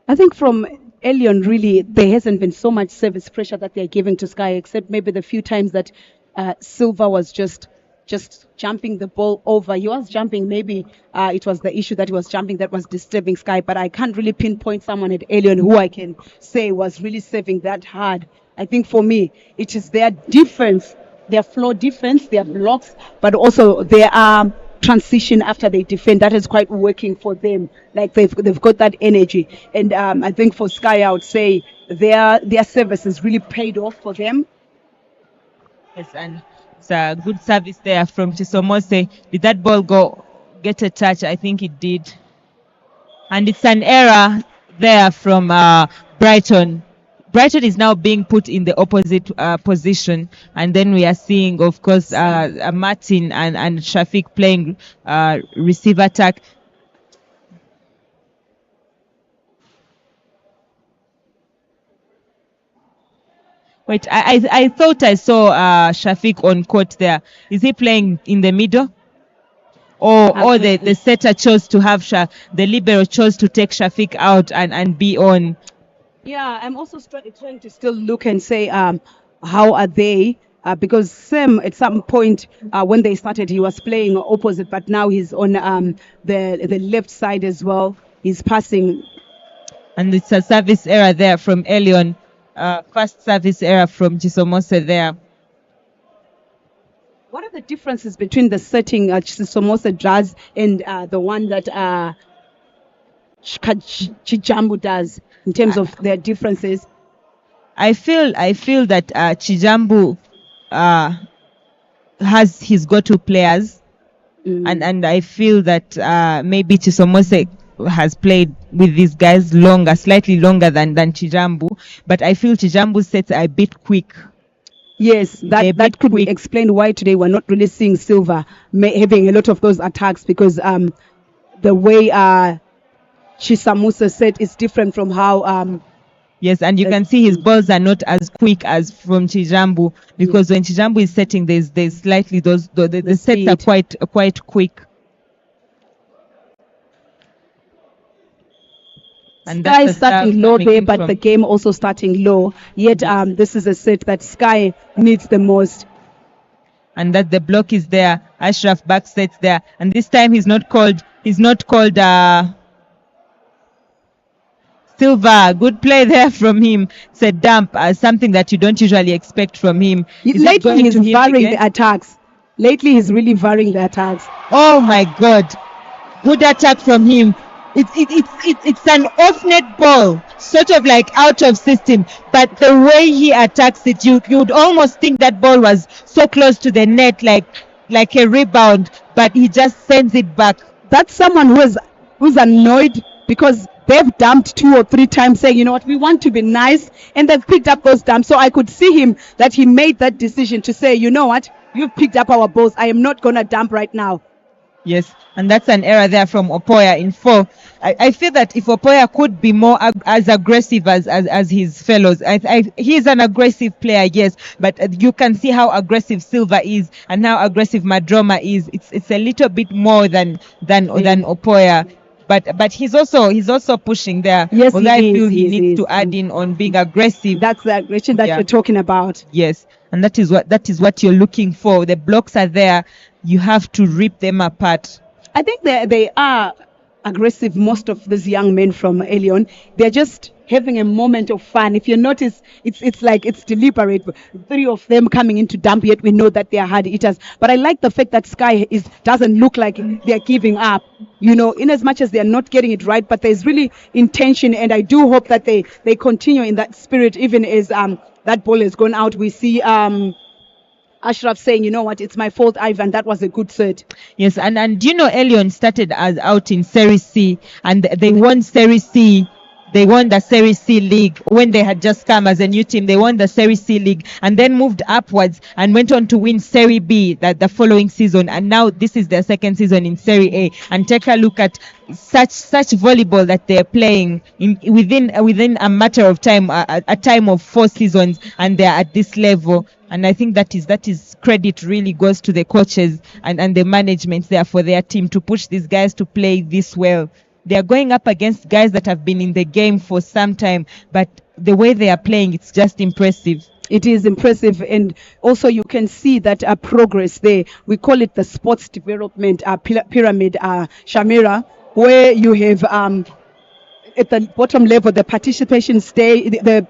I think from Elyon, really, there hasn't been so much service pressure that they're giving to Sky, except maybe the few times that Silva was just jumping the ball over. He was jumping, maybe it was the issue that he was jumping that was disturbing Sky, but I can't really pinpoint someone at Elyon who I can say was really serving that hard. I think for me, it is their defense, their floor defense, their blocks, but also their transition after they defend. That is quite working for them. Like they've got that energy. And I think for Sky, I would say their service has really paid off for them. Yes, and it's a good service there from Chisomose. Did that ball get a touch? I think it did. And it's an error there from Brighton. Brighton is now being put in the opposite position, and then we are seeing, of course, Martin and Shafiq playing receive attack. Wait, I thought I saw Shafiq on court there. Is he playing in the middle? Or the setter chose to have the libero chose to take Shafiq out and be on. Yeah, I'm also trying to still look and say, how are they? Because Sam, at some point when they started, he was playing opposite, but now he's on the left side as well. He's passing. And it's a service error there from Elyon. First service error from Chisomose there. What are the differences between the setting Chisomose does and the one that Chijambu does in terms of their differences? I feel that Chijambu has his go-to players, and I feel that maybe Chisomose has played with these guys slightly longer than Chijambu, but I feel Chijambu's sets are a bit quick. Yes, that could be explained why today we're not really seeing Silva having a lot of those attacks, because the way Chisamusa set is different from how yes, and you can see his balls are not as quick as from Chijambu, because when Chijambu is setting, there's slightly the sets are quite quick. And Sky starting low there, but the game also starting low. Yet this is a set that Sky needs the most. And that the block is there. Ashraf back sets there, and this time he's not called Silva. Good play there from him. It's a dump, something that you don't usually expect from him. Lately he's varying the attacks. Lately he's really varying the attacks. Oh my God! Good attack from him. It's an off-net ball, sort of like out of system, but the way he attacks it, you'd almost think that ball was so close to the net, like a rebound, but he just sends it back. That's someone who's annoyed because they've dumped 2 or 3 times, saying, you know what, we want to be nice, and they've picked up those dumps. So I could see him that he made that decision to say, you know what, you've picked up our balls. I am not gonna dump right now. Yes, and that's an error there from Opoya in 4. I feel that if Opoya could be more as aggressive as his fellows, he's an aggressive player, yes, but you can see how aggressive Silva is and how aggressive Madroma is. It's a little bit more than Opoya. But he's also pushing there. Yes, although I feel he he needs is. to add in on being aggressive. That's the aggression that Yeah. you're talking about. Yes, and that is what you're looking for. The blocks are there. You have to rip them apart. I think they are aggressive, most of these young men from Elyon. They're just having a moment of fun. If you notice, it's like it's deliberate. 3 of them coming into dump, yet we know that they are hard eaters. But I like the fact that Sky doesn't look like they're giving up. You know, in as much as they're not getting it right, but there's really intention, and I do hope that they continue in that spirit, even as that ball has gone out. We see Ashraf saying, you know what, it's my fault, Ivan. That was a good set. Yes, and Elyon started as out in Serie C, and they won Serie C. They won the Serie C league when they had just come as a new team. They won the Serie C league and then moved upwards and went on to win Serie B the following season. And now this is their second season in Serie A. And take a look at such volleyball that they're playing within a matter of time, a time of 4 seasons, and they're at this level. And I think that is credit really goes to the coaches and the management there for their team to push these guys to play this well. They are going up against guys that have been in the game for some time, but the way they are playing, it's just impressive. It is impressive, and also you can see that progress there. We call it the sports development pyramid, Shamira, where you have at the bottom level the participation stage, the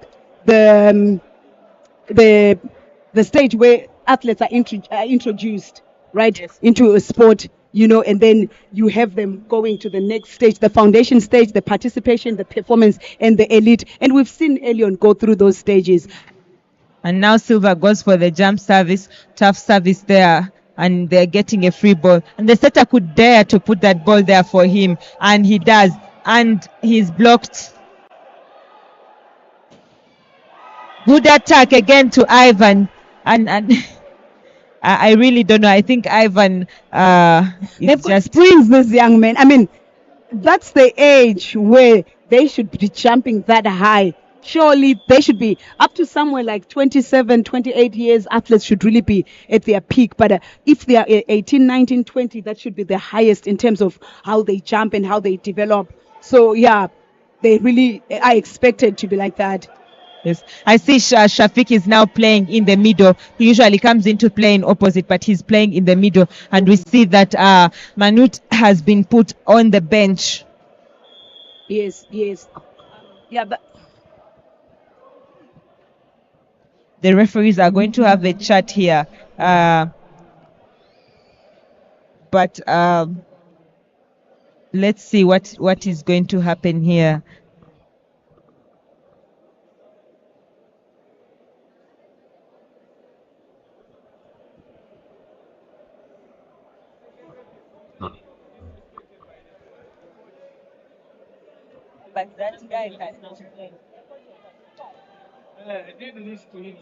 stage where athletes are introduced, right, Yes. into a sport, and then you have them going to the next stage, the foundation stage, the participation, the performance, and the elite. And we've seen Elyon go through those stages. And now Silva goes for the jump service, tough service there, and they're getting a free ball. And the setter could dare to put that ball there for him, and he does. And he's blocked. Good attack again to Ivan. And I really don't know. I think Ivan They've got springs, this young man. I mean, that's the age where they should be jumping that high. Surely they should be up to somewhere like 27, 28 years. Athletes should really be at their peak. But if they are 18, 19, 20, that should be the highest in terms of how they jump and how they develop. So, yeah, they really are expected to be like that. Yes, I see Shafiq is now playing in the middle. He usually comes into playing opposite, but he's playing in the middle. And we see that Manut has been put on the bench. Yes. Yeah, but the referees are going to have a chat here. But let's see what is going to happen here. But that guy has not played. I did this to him.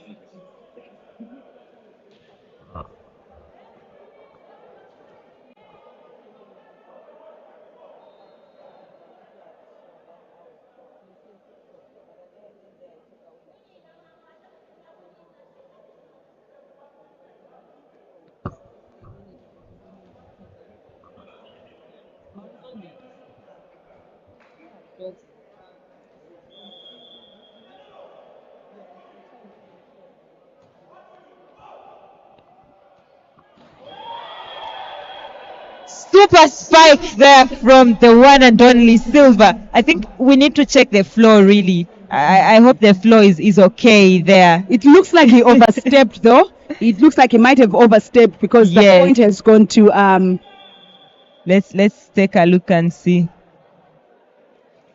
Super spike there from the one and only Silva. I think we need to check the floor really. I hope the floor is okay there. it looks like he overstepped, though. It looks like he might have overstepped because the Yes. point has gone to Let's take a look and see.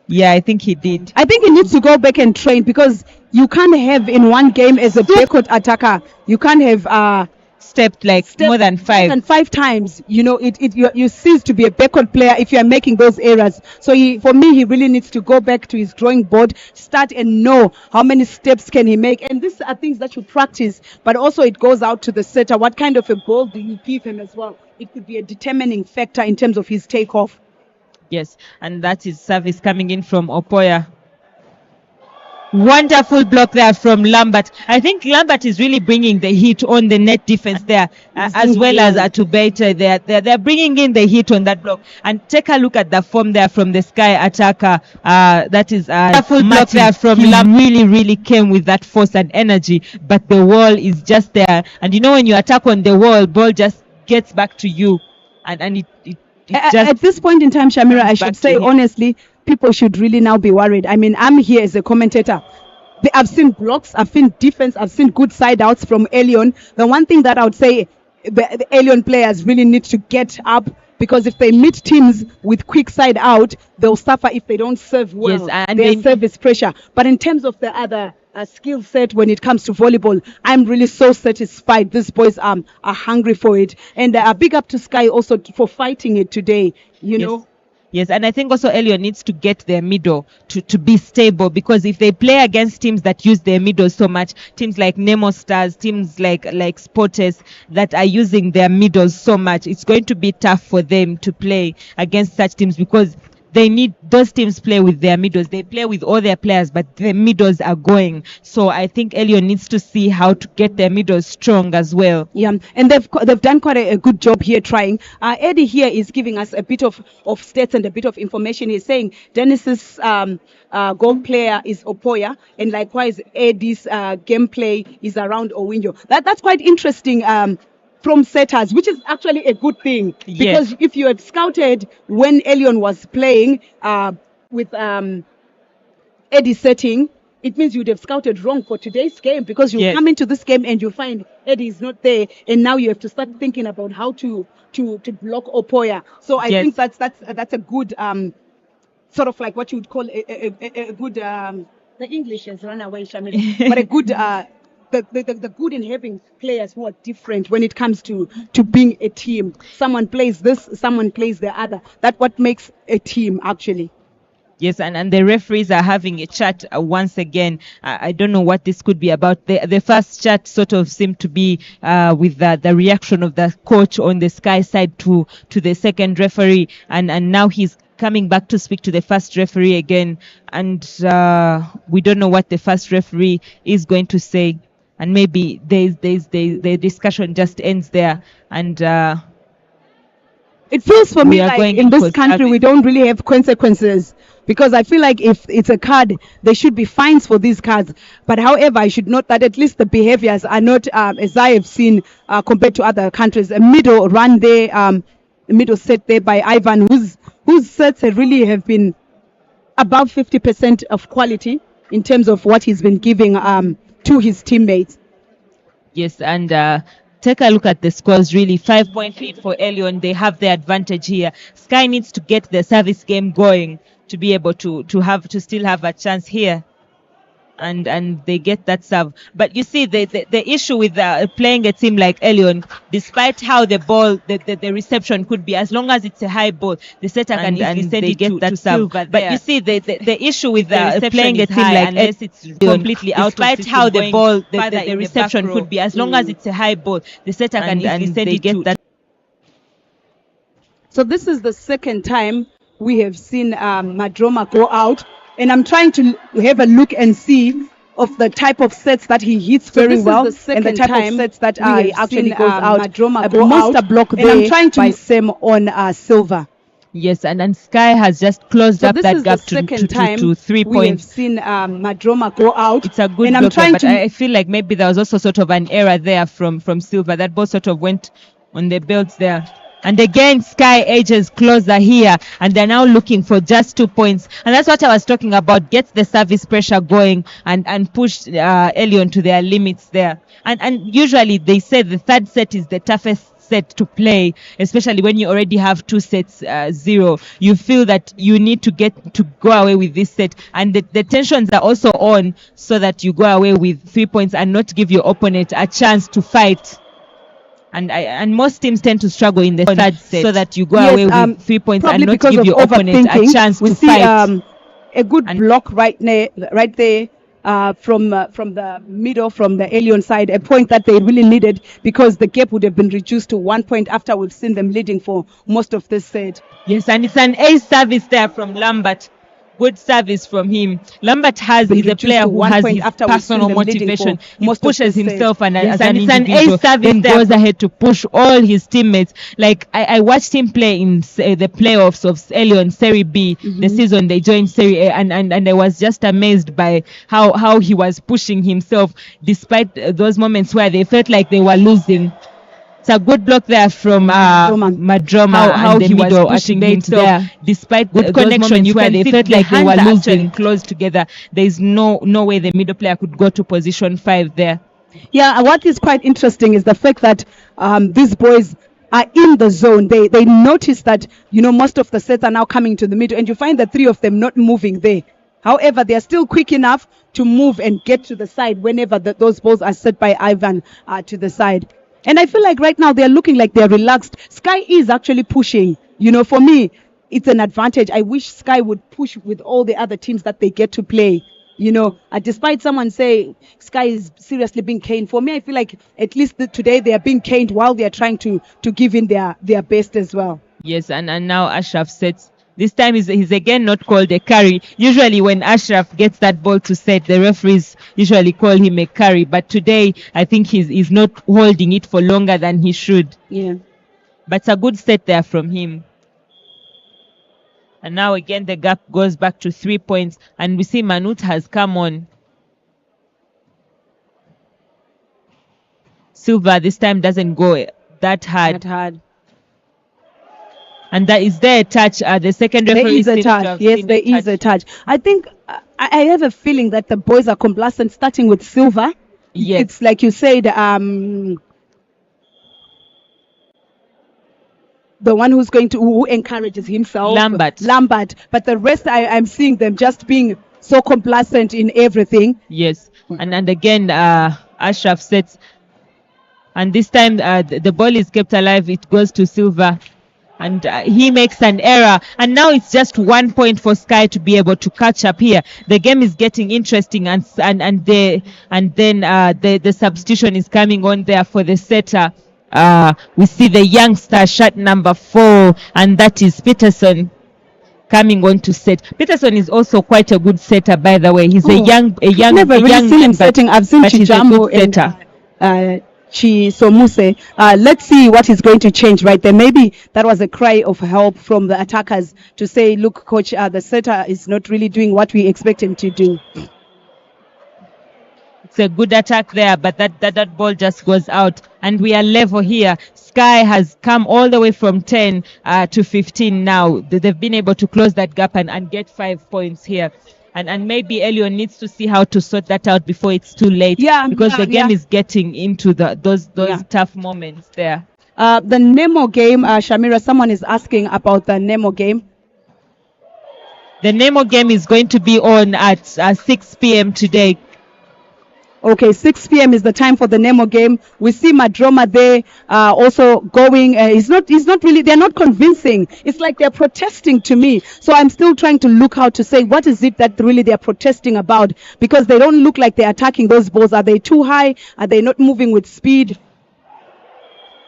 Yeah, I think he did. I think he needs to go back and train, because you can't have in one game as a backcourt attacker, you can't have Stepped like more than 5. More than 5 times. You cease to be a backcourt player if you are making those errors. So for me, he really needs to go back to his drawing board, start and know how many steps can he make. And these are things that you practice, but also it goes out to the setter. What kind of a ball do you give him as well? it could be a determining factor in terms of his takeoff. Yes, and that is service coming in from Opoya. Wonderful block there from Lambert. I think Lambert is really bringing the heat on the net defense there, as well as Atubeta. They're bringing in the heat on that block. And take a look at the form there from the Sky attacker. That is wonderful block there from Lambert. Really came with that force and energy, but the wall is just there. And you know, when you attack on the wall, ball just gets back to you, and it just at this point in time, Shamira, I should say honestly, people should really now be worried. I mean, I'm here as a commentator. I've seen blocks, I've seen defense, I've seen good side outs from Elyon. The one thing that I would say, the Elyon players really need to get up, because if they meet teams with quick side out, they'll suffer if they don't serve well. Yes, and their service pressure. But in terms of the other skill set when it comes to volleyball, I'm really so satisfied. These boys are hungry for it. And a big up to Sky also for fighting it today, you know. Yes, and I think also Elyon needs to get their middle to be stable, because if they play against teams that use their middle so much, teams like Nemo Stars, teams like Sportes that are using their middles so much, it's going to be tough for them to play against such teams, because they need those teams play with their middles. They play with all their players, but the middles are going. So I think Elyon needs to see how to get their middles strong as well. Yeah, and they've done quite a good job here trying. Eddie here is giving us a bit of stats and a bit of information. He's saying Dennis's goal player is Opoya, and likewise Eddie's gameplay is around Owinjo. That's quite interesting. From setters, which is actually a good thing, because if you had scouted when Elyon was playing with Eddie setting, it means you'd have scouted wrong for today's game, because you come into this game and you find Eddie is not there, and now you have to start thinking about how to block Opoya. So I think that's a good sort of like what you would call a good the English has run away, Shamil, but a good the good in having players who are different when it comes to being a team. Someone plays this, someone plays the other. That's what makes a team, actually. Yes, and the referees are having a chat once again. I don't know what this could be about. The first chat sort of seemed to be with the reaction of the coach on the Sky side to the second referee, and now he's coming back to speak to the first referee again, and we don't know what the first referee is going to say. And maybe the discussion just ends there. And it feels for me like in this country we don't really have consequences, because I feel like if it's a card, there should be fines for these cards. But however, I should note that at least the behaviors are not, as I have seen, compared to other countries. A middle run there, a middle set there by Ivan, whose sets really have been above 50% of quality in terms of what he's been giving to his teammates. Yes, and take a look at the scores. Really, 5-point lead for Elyon. They have the advantage here. Sky needs to get the service game going to be able to still have a chance here. And they get that serve. But you see, the issue with playing a team like Elyon, despite how the ball, the reception could be, as long as it's a high ball, the setter can easily send it to serve. But you see, the issue with playing a team like unless it's completely out, despite how the ball, the reception could be, as long as it's a high ball, the setter can easily send it to. So this is the second time we have seen Madroma go out. And I'm trying to have a look and see of the type of sets that he hits very well, and the type of sets that he actually goes out. A monster block there, and I'm trying to by Sam on Silver. Yes, and Sky has just closed up that gap to 3 points. We have seen Madroma go out. It's a good blocker, but I feel like maybe there was also sort of an error there from Silver. That ball sort of went on the belts there. And again, Sky edges closer here, and they're now looking for just 2 points. And that's what I was talking about. Get the service pressure going and push Elyon to their limits there. And usually they say the third set is the toughest set to play, especially when you already have 2 sets 0. You feel that you need to go away with this set, and the tensions are also on, so that you go away with 3 points and not give your opponent a chance to fight. And most teams tend to struggle in the third set, so that you go away with 3 points and not give your opponent a chance to fight. A good block right there from the middle, from the Elyon side, a point that they really needed because the gap would have been reduced to 1 point after we've seen them leading for most of this set. Yes, and it's an ace service there from Lambert. Good service from him. Lambert is a reduced player to who 1 has point his after we've seen personal them leading motivation. for He most of pushes this himself set. and Yes, as and an it's an individual, ace service then there goes from- ahead to push all his teammates. Like I watched him play in the playoffs of Elyon Serie B, the season they joined Serie A, and I was just amazed by how he was pushing himself despite those moments where they felt like they were losing. It's a good block there from Madroma, how he was pushing himself there, despite good connection where they felt like they were losing close together. There is no way the middle player could go to position 5 there. Yeah, what is quite interesting is the fact that these boys are in the zone. They notice that, most of the sets are now coming to the middle, and you find the 3 of them not moving there. However, they are still quick enough to move and get to the side whenever those balls are set by Ivan to the side. And I feel like right now they're looking like they're relaxed. Sky is actually pushing. For me, it's an advantage. I wish Sky would push with all the other teams that they get to play. Despite someone say Sky is seriously being caned, for me, I feel like at least today they are being caned while they are trying to give in their best as well. Yes, and now Ashraf sets. This time he's again not called a carry. Usually when Ashraf gets that ball to set, the referees usually call him a carry. But today, I think he's not holding it for longer than he should. Yeah. But it's a good set there from him. And now again the gap goes back to 3 points. And we see Manut has come on. Silva this time doesn't go that hard. And that is there a touch. The second referee there is a touch. Yes, there is a touch. I think I have a feeling that the boys are complacent, starting with Silva. Yes. It's like you said, the one who encourages himself. Lambert. But the rest, I'm seeing them just being so complacent in everything. Yes. And again, Ashraf sets. And this time, the ball is kept alive. It goes to Silva. And he makes an error. And now it's just 1 point for Sky to be able to catch up here. The game is getting interesting. And then the substitution is coming on there for the setter. We see the youngster shot number 4. And that is Peterson coming on to set. Peterson is also quite a good setter, by the way. He's a young never really seen him setting. I've seen Chijambo and Somuse. Let's see what is going to change right there. Maybe that was a cry of help from the attackers to say, look, coach, the setter is not really doing what we expect him to do. It's a good attack there, but that ball just goes out. And we are level here. Sky has come all the way from 10 to 15 now. They've been able to close that gap and get 5 points here. And maybe Elyon needs to see how to sort that out before it's too late. Because the game is getting into those tough moments there. The Nemo game, Shamira, someone is asking about the Nemo game. The Nemo game is going to be on at 6 p.m. today. Okay, 6 p.m. is the time for the Nemo game. We see Madroma there also going. They're not convincing. It's like they're protesting to me. So I'm still trying to look how to say, what is it that really they're protesting about? Because they don't look like they're attacking those balls. Are they too high? Are they not moving with speed?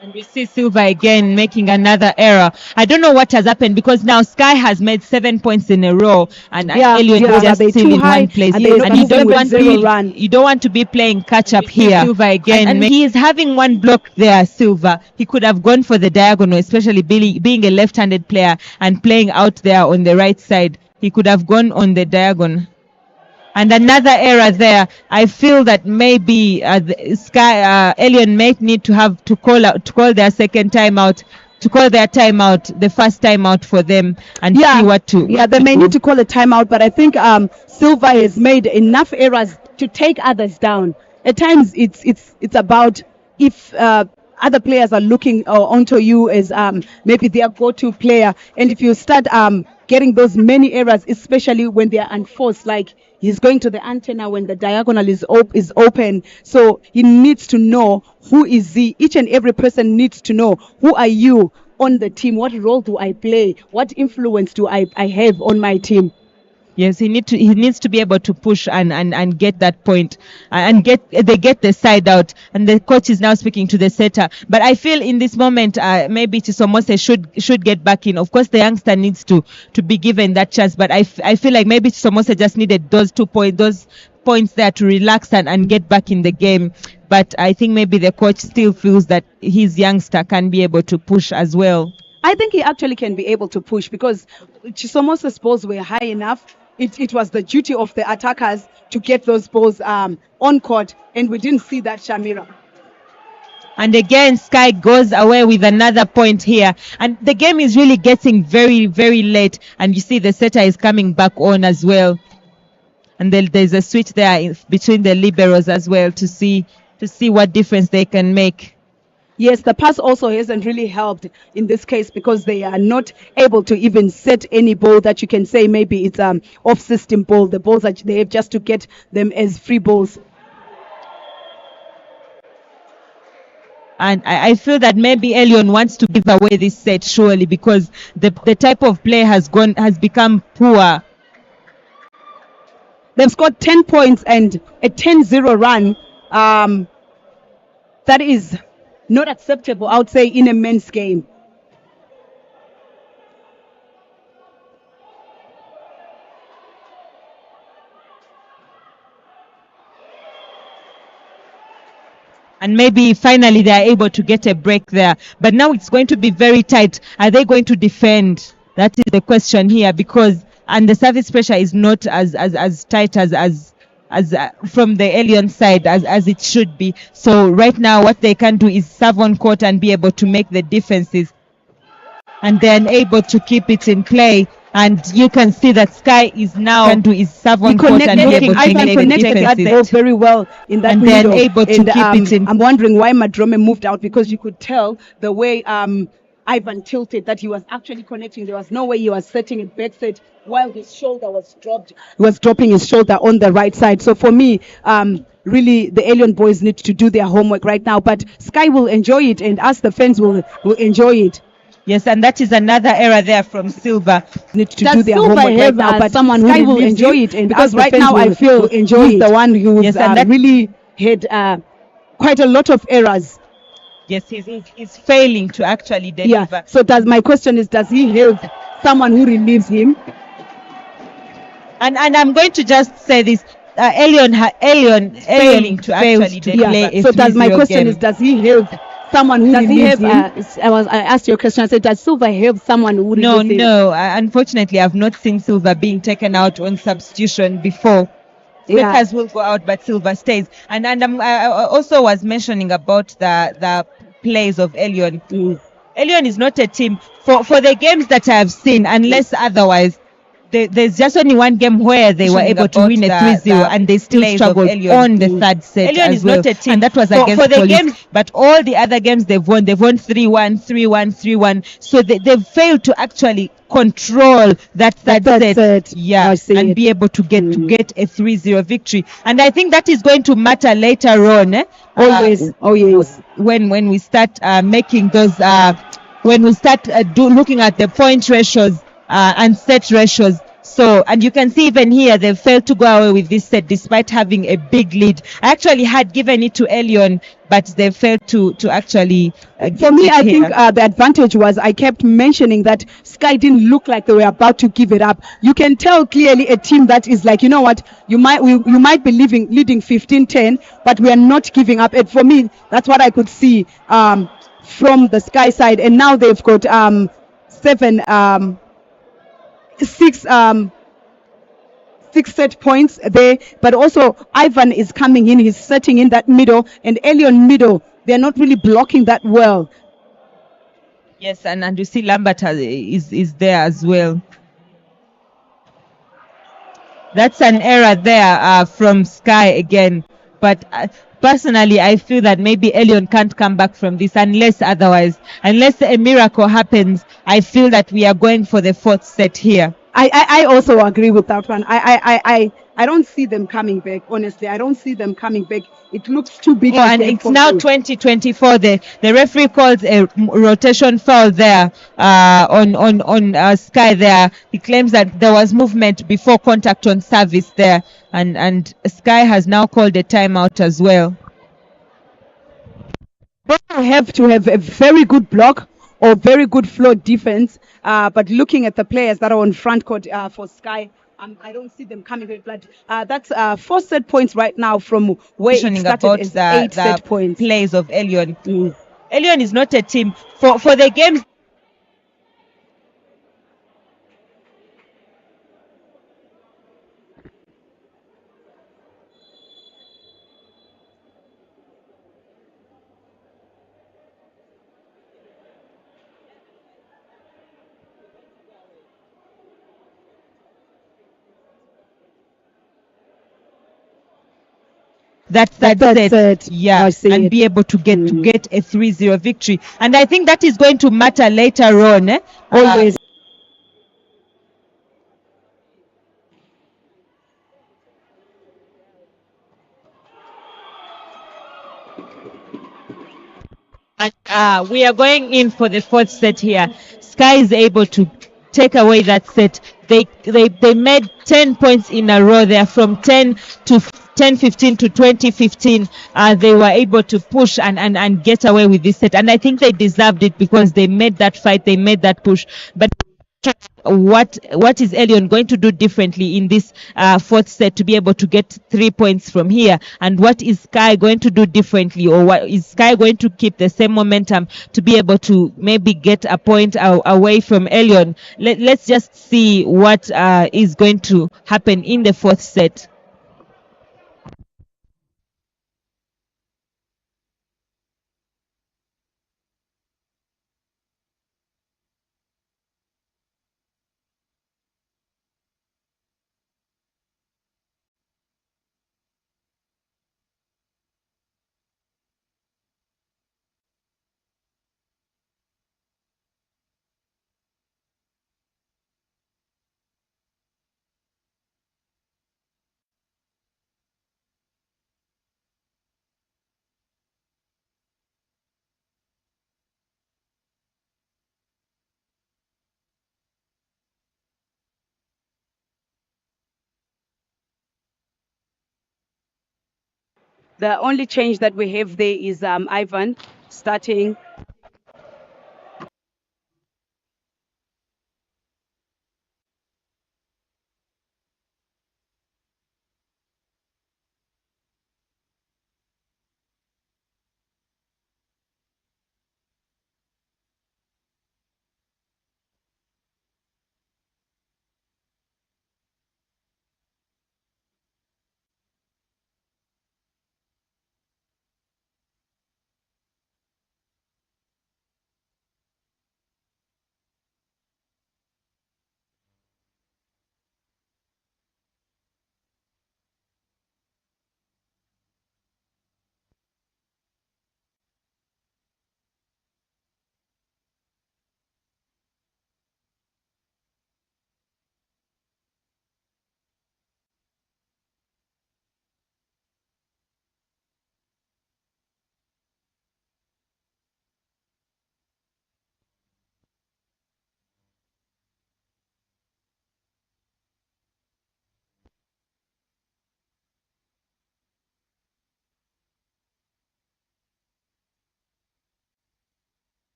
And we see Silva again making another error. I don't know what has happened because now Sky has made 7 points in a row and Elyon is just still in one place. And you don't want to be playing catch up here. Silva again. And he is having one block there, Silva. He could have gone for the diagonal, especially being a left-handed player and playing out there on the right side. He could have gone on the diagonal. And another error there. I feel that maybe Elyon might need to call their second timeout, to call their timeout, the first timeout for them, and see what to. Yeah, they may need to call a timeout, but I think Silva has made enough errors to take others down. At times, it's about if other players are looking onto you as maybe their go-to player, and if you start getting those many errors, especially when they are unforced, like he's going to the antenna when the diagonal is open. So he needs to know who is he. Each and every person needs to know, who are you on the team? What role do I play? What influence do I have on my team? Yes, he needs to be able to push and get that point and get the side out. And the coach is now speaking to the setter. But I feel in this moment, maybe Chisomose should get back in. Of course, the youngster needs to be given that chance. But I feel like maybe Chisomose just needed those points there to relax and get back in the game. But I think maybe the coach still feels that his youngster can be able to push as well. I think he actually can be able to push because Chisomose's balls were high enough. It was the duty of the attackers to get those balls on court, and we didn't see that, Shamira. And again, Sky goes away with another point here. And the game is really getting very, very late. And you see the setter is coming back on as well. And then there's a switch there between the liberos as well to see what difference they can make. Yes, the pass also hasn't really helped in this case because they are not able to even set any ball that you can say maybe it's off-system ball. The balls that they have just to get them as free balls. And I feel that maybe Elyon wants to give away this set surely because the type of play has become poor. They've scored 10 points and a 10-0 run. That is not acceptable, I would say, in a men's game. And maybe finally they are able to get a break there. But now it's going to be very tight. Are they going to defend? That is the question here because the service pressure is not as tight as from the Elyon side as it should be. So right now what they can do is serve on court and be able to make the defenses and then able to keep it in play. And you can see that Sky is now serve on court and be able to make the defenses very well in that and middle. then able to keep it in. I'm wondering why Madrome moved out because you could tell the way Ivan tilted that he was actually connecting. There was no way he was setting it back set while his shoulder was dropped. He was dropping his shoulder on the right side. So for me, really, the Elyon boys need to do their homework right now. But Sky will enjoy it, and us, the fans, will enjoy it. Yes, and that is another error there from Silva. Need to do their homework right now, but someone Sky will enjoy it, and because right now I feel enjoy he's the one who's really had quite a lot of errors. Yes, he's failing to actually deliver. Yeah. So my question is, does he have someone who relieves him? And I'm going to just say this: Elyon failing to actually deliver. So my question is, does he have someone who relieves him? I asked you a question. I said, does Silva have someone who relieves him? No. Unfortunately, I've not seen Silva being taken out on substitution before. Smithers will go out, but Silva stays. And I also was mentioning about the plays of Elyon. Elyon is not a team for the games that I have seen, unless otherwise. There's just only one game where they were able to win a 3-0 and they still struggled on the third set. Elyon is not a team, and that was against for the games. But all the other games they've won 3-1, 3-1, 3-1. So they've failed to actually control that third set. Yeah, and be able to get a 3-0 victory. And I think that is going to matter later on. Always. Oh yes. When we start making those, when we start looking at the point ratios. And set ratios. So, and you can see even here, they failed to go away with this set despite having a big lead. I actually had given it to Elyon, but they failed to actually For me, I think the advantage was I kept mentioning that Sky didn't look like they were about to give it up. You can tell clearly a team that is like, you know what, you might be leading 15-10, but we are not giving up. And for me, that's what I could see from the Sky side. And now they've got six set points there, but also Ivan is coming in, he's setting in that middle, and Elyon middle, they're not really blocking that well. Yes, and you see Lambert is there as well. That's an error there from Sky again, but personally I feel that maybe Elyon can't come back from this unless a miracle happens. I feel that we are going for the fourth set here. I also agree with that one. I I don't see them coming back. Honestly, I don't see them coming back. It looks too big. Oh, a and gap it's for now them. 2024. The referee calls a rotation foul there on Sky there. He claims that there was movement before contact on service there, and Sky has now called a timeout as well. They have to have a very good block or very good floor defense. But looking at the players that are on front court for Sky, I don't see them coming back. But that's 4 set points right now from where it Mentioning started about as the 8 set points. plays of Elyon. Mm. Elyon is not a team for the games. That's it. Yeah, I see and it. be able to get a 3-0 victory. And I think that is going to matter later on. Always. And we are going in for the fourth set here. Sky is able to take away that set. They made 10 points in a row there from 10-15 to 20-15. They were able to push and get away with this set. And I think they deserved it because they made that fight, they made that push. But what is Elyon going to do differently in this fourth set to be able to get 3 points from here, and what is Sky going to do differently, or what is Sky going to keep the same momentum to be able to maybe get a point away from Elyon? Let's just see what is going to happen in the fourth set. The only change that we have there is Ivan starting.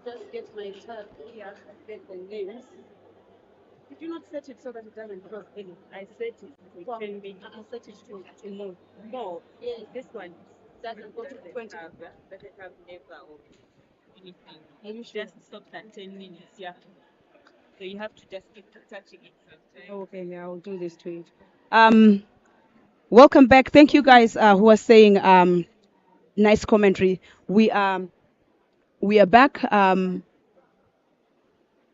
Just get my tab here, get the names. Did you not set it so that it doesn't cross any? I set it. It can be. I set it to move. No. Yes. This one doesn't go to the 20. Doesn't have never or anything. You just stop at 10 minutes. Yeah. So you have to just keep touching it sometimes. Okay, yeah, I'll do this to it. Welcome back. Thank you guys who are saying nice commentary. We are back.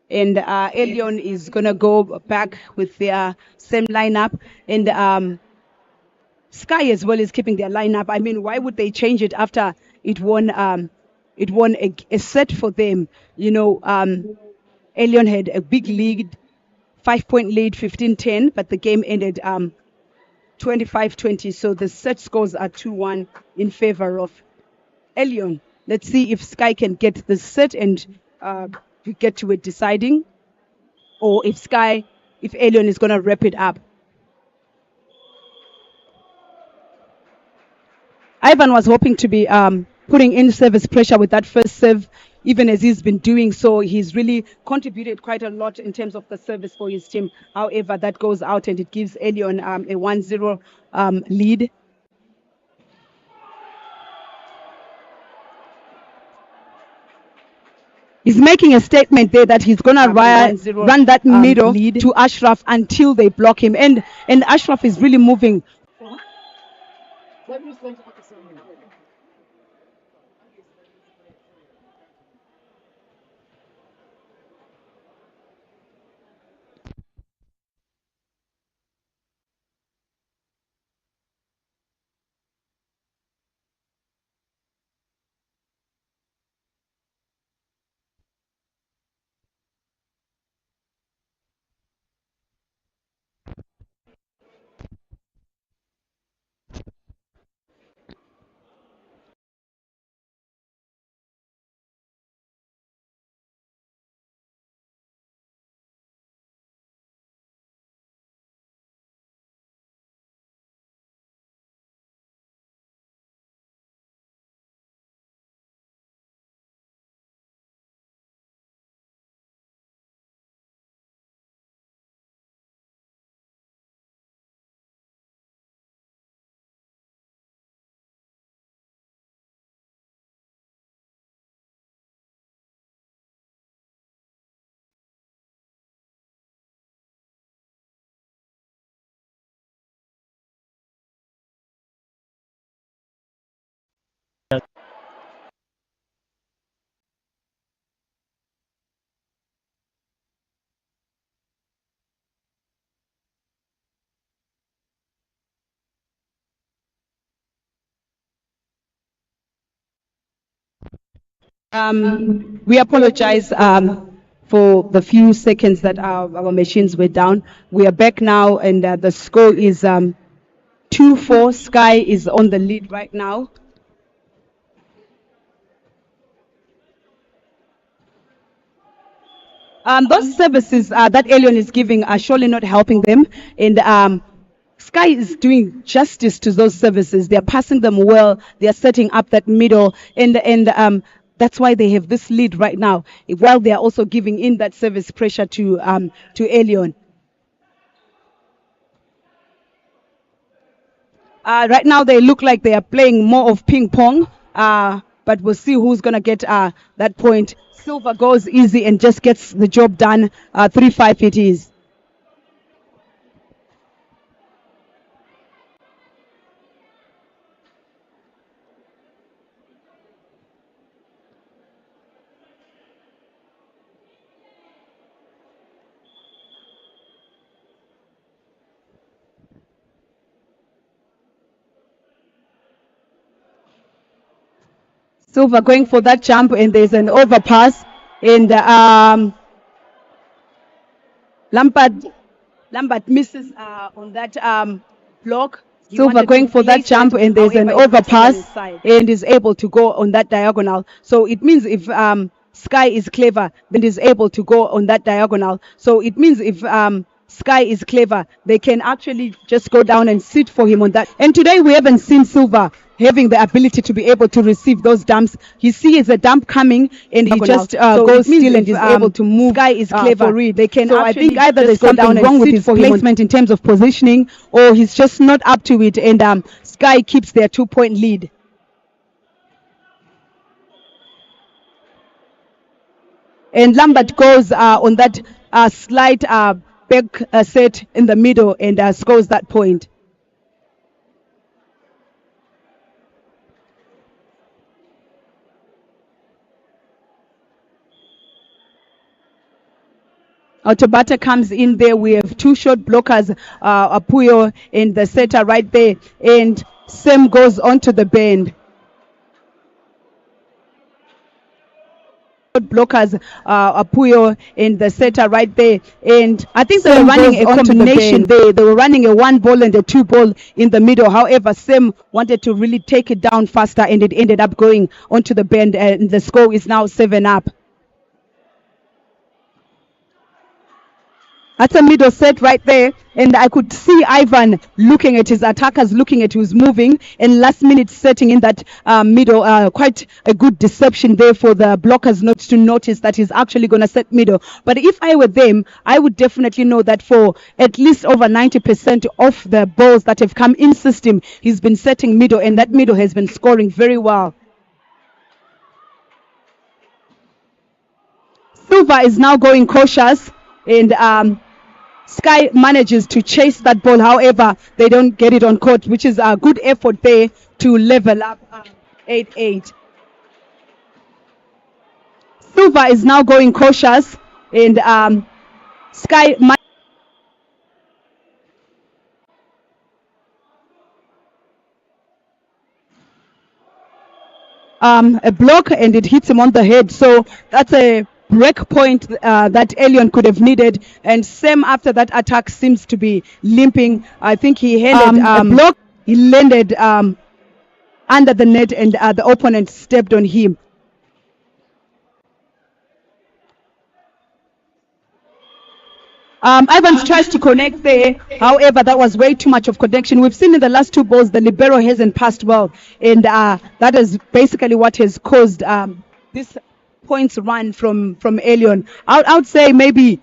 And Elyon is gonna go back with their same lineup, and Sky as well is keeping their lineup. I mean, why would they change it after it won a set for them? You know, Elyon had a big lead, 5-point lead, 15-10, but the game ended 25-20. So the set scores are 2-1 in favor of Elyon. Let's see if Sky can get the set and we get to it deciding, or if Elyon is going to wrap it up. Ivan was hoping to be putting in service pressure with that first serve, even as he's been doing so. He's really contributed quite a lot in terms of the service for his team. However, that goes out and it gives Elyon a 1-0 lead. He's making a statement there that he's going to run that middle lead to Ashraf until they block him. And Ashraf is really moving. We apologize for the few seconds that our machines were down. We are back now, and the score is 2-4. Sky is on the lead right now. Those services that Elyon is giving are surely not helping them, and Sky is doing justice to those services. They're passing them well. They're setting up that middle, and that's why they have this lead right now. While they are also giving in that service pressure to Elyon. Right now, they look like they are playing more of ping pong, but we'll see who's going to get that point. Silver goes easy and just gets the job done. 3-5 it is. Silver going for that jump, and there's an overpass, and Lambert misses on that block. Silver going for that jump, and there's an overpass, and is able to go on that diagonal. So it means if Sky is clever, then is able to go on that diagonal. So it means if Sky is clever, they can actually just go down and sit for him on that. And today we haven't seen Silver having the ability to be able to receive those dumps. He sees a dump coming and he just goes still and is able to move. Sky is clever. They can. So I think either there's something wrong with his placement in terms of positioning, or he's just not up to it. And Sky keeps their 2-point lead. And Lambert goes on that slight back set in the middle and scores that point. Otobata comes in there. We have two short blockers, Apuyo and the setter right there. And Sam goes onto the bend. Blockers, Apuyo and the setter right there. And I think they were running a combination there. They were running a 1 ball and a 2 ball in the middle. However, Sam wanted to really take it down faster and it ended up going onto the bend. And the score is now 7-up. That's a middle set right there, and I could see Ivan looking at his attackers, looking at who's moving, and last minute setting in that middle. Quite a good deception there for the blockers not to notice that he's actually going to set middle. But if I were them, I would definitely know that for at least over 90% of the balls that have come in system, he's been setting middle, and that middle has been scoring very well. Silva is now going cautious, and Sky manages to chase that ball. However, they don't get it on court, which is a good effort there to level up 8-8. Silva is now going cautious, and Sky a block, and it hits him on the head. So that's a break point that Elyon could have needed, and Sam after that attack seems to be limping. I think he handed a block. He landed under the net, and the opponent stepped on him. Evans tries to connect there. However, that was way too much of connection. We've seen in the last 2 balls the libero hasn't passed well, and that is basically what has caused this points run from Elyon. I would say maybe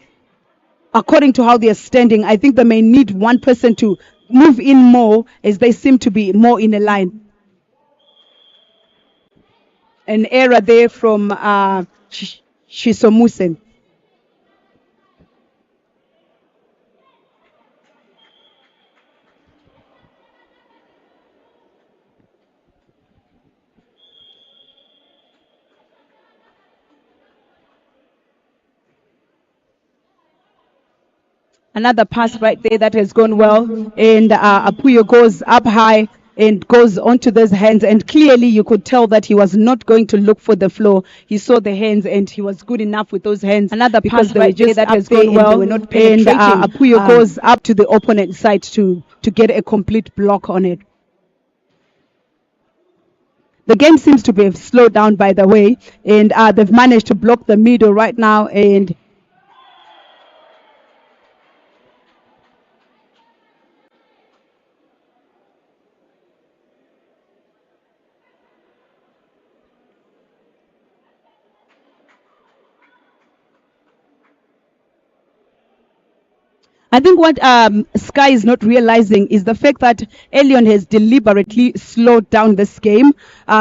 according to how they are standing, I think they may need one person to move in more, as they seem to be more in a line. An error there from Shisomusen. Another pass right there that has gone well, and Apuyo goes up high and goes onto those hands, and clearly you could tell that he was not going to look for the floor. He saw the hands and he was good enough with those hands. Another pass right there that has gone well, and Apuyo goes up to the opponent side to get a complete block on it. The game seems to be slowed down, by the way, and they've managed to block the middle right now, and I think what Sky is not realizing is the fact that Elyon has deliberately slowed down this game.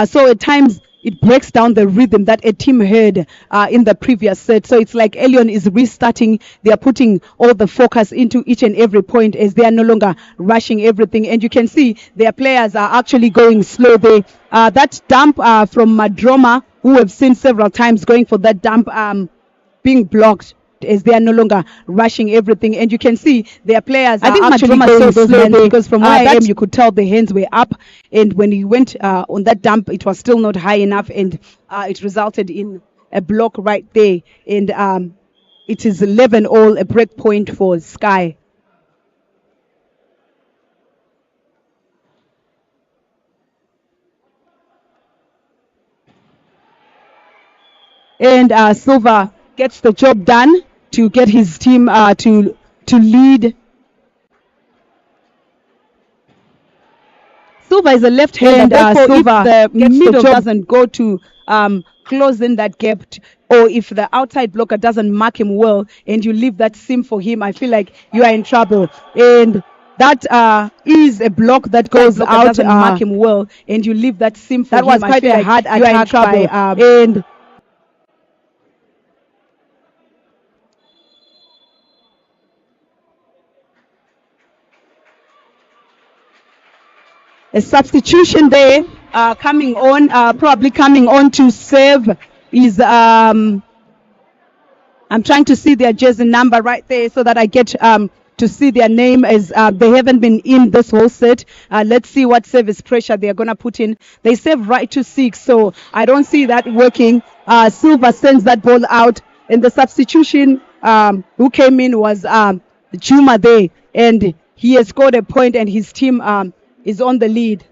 So at times it breaks down the rhythm that a team had in the previous set. So it's like Elyon is restarting. They are putting all the focus into each and every point, as they are no longer rushing everything. And you can see their players are actually going slow. That dump from Madroma, who we've seen several times going for that dump, being blocked, as they are no longer rushing everything, and you can see their players are actually going slow, because from where I am you could tell the hands were up, and when he went on that dump it was still not high enough, and it resulted in a block right there, and it is 11-all, a break point for Sky. And Silva gets the job done to get his team to lead. Silva is a left-hander, and Silva, if the middle doesn't go to close in that gap, or if the outside blocker doesn't mark him well, and you leave that seam for him, I feel like you are in trouble. And that is a block that goes out, doesn't mark him well, and you leave that seam for him. That was quite a hard attack by, and a substitution there coming on, probably coming on to serve is I'm trying to see their jersey number right there so that I get to see their name, as they haven't been in this whole set. Let's see what service pressure they're going to put in. They serve right to 6, so I don't see that working. Silva sends that ball out, and the substitution who came in was Juma there, and he has scored a point, and his team is on the lead.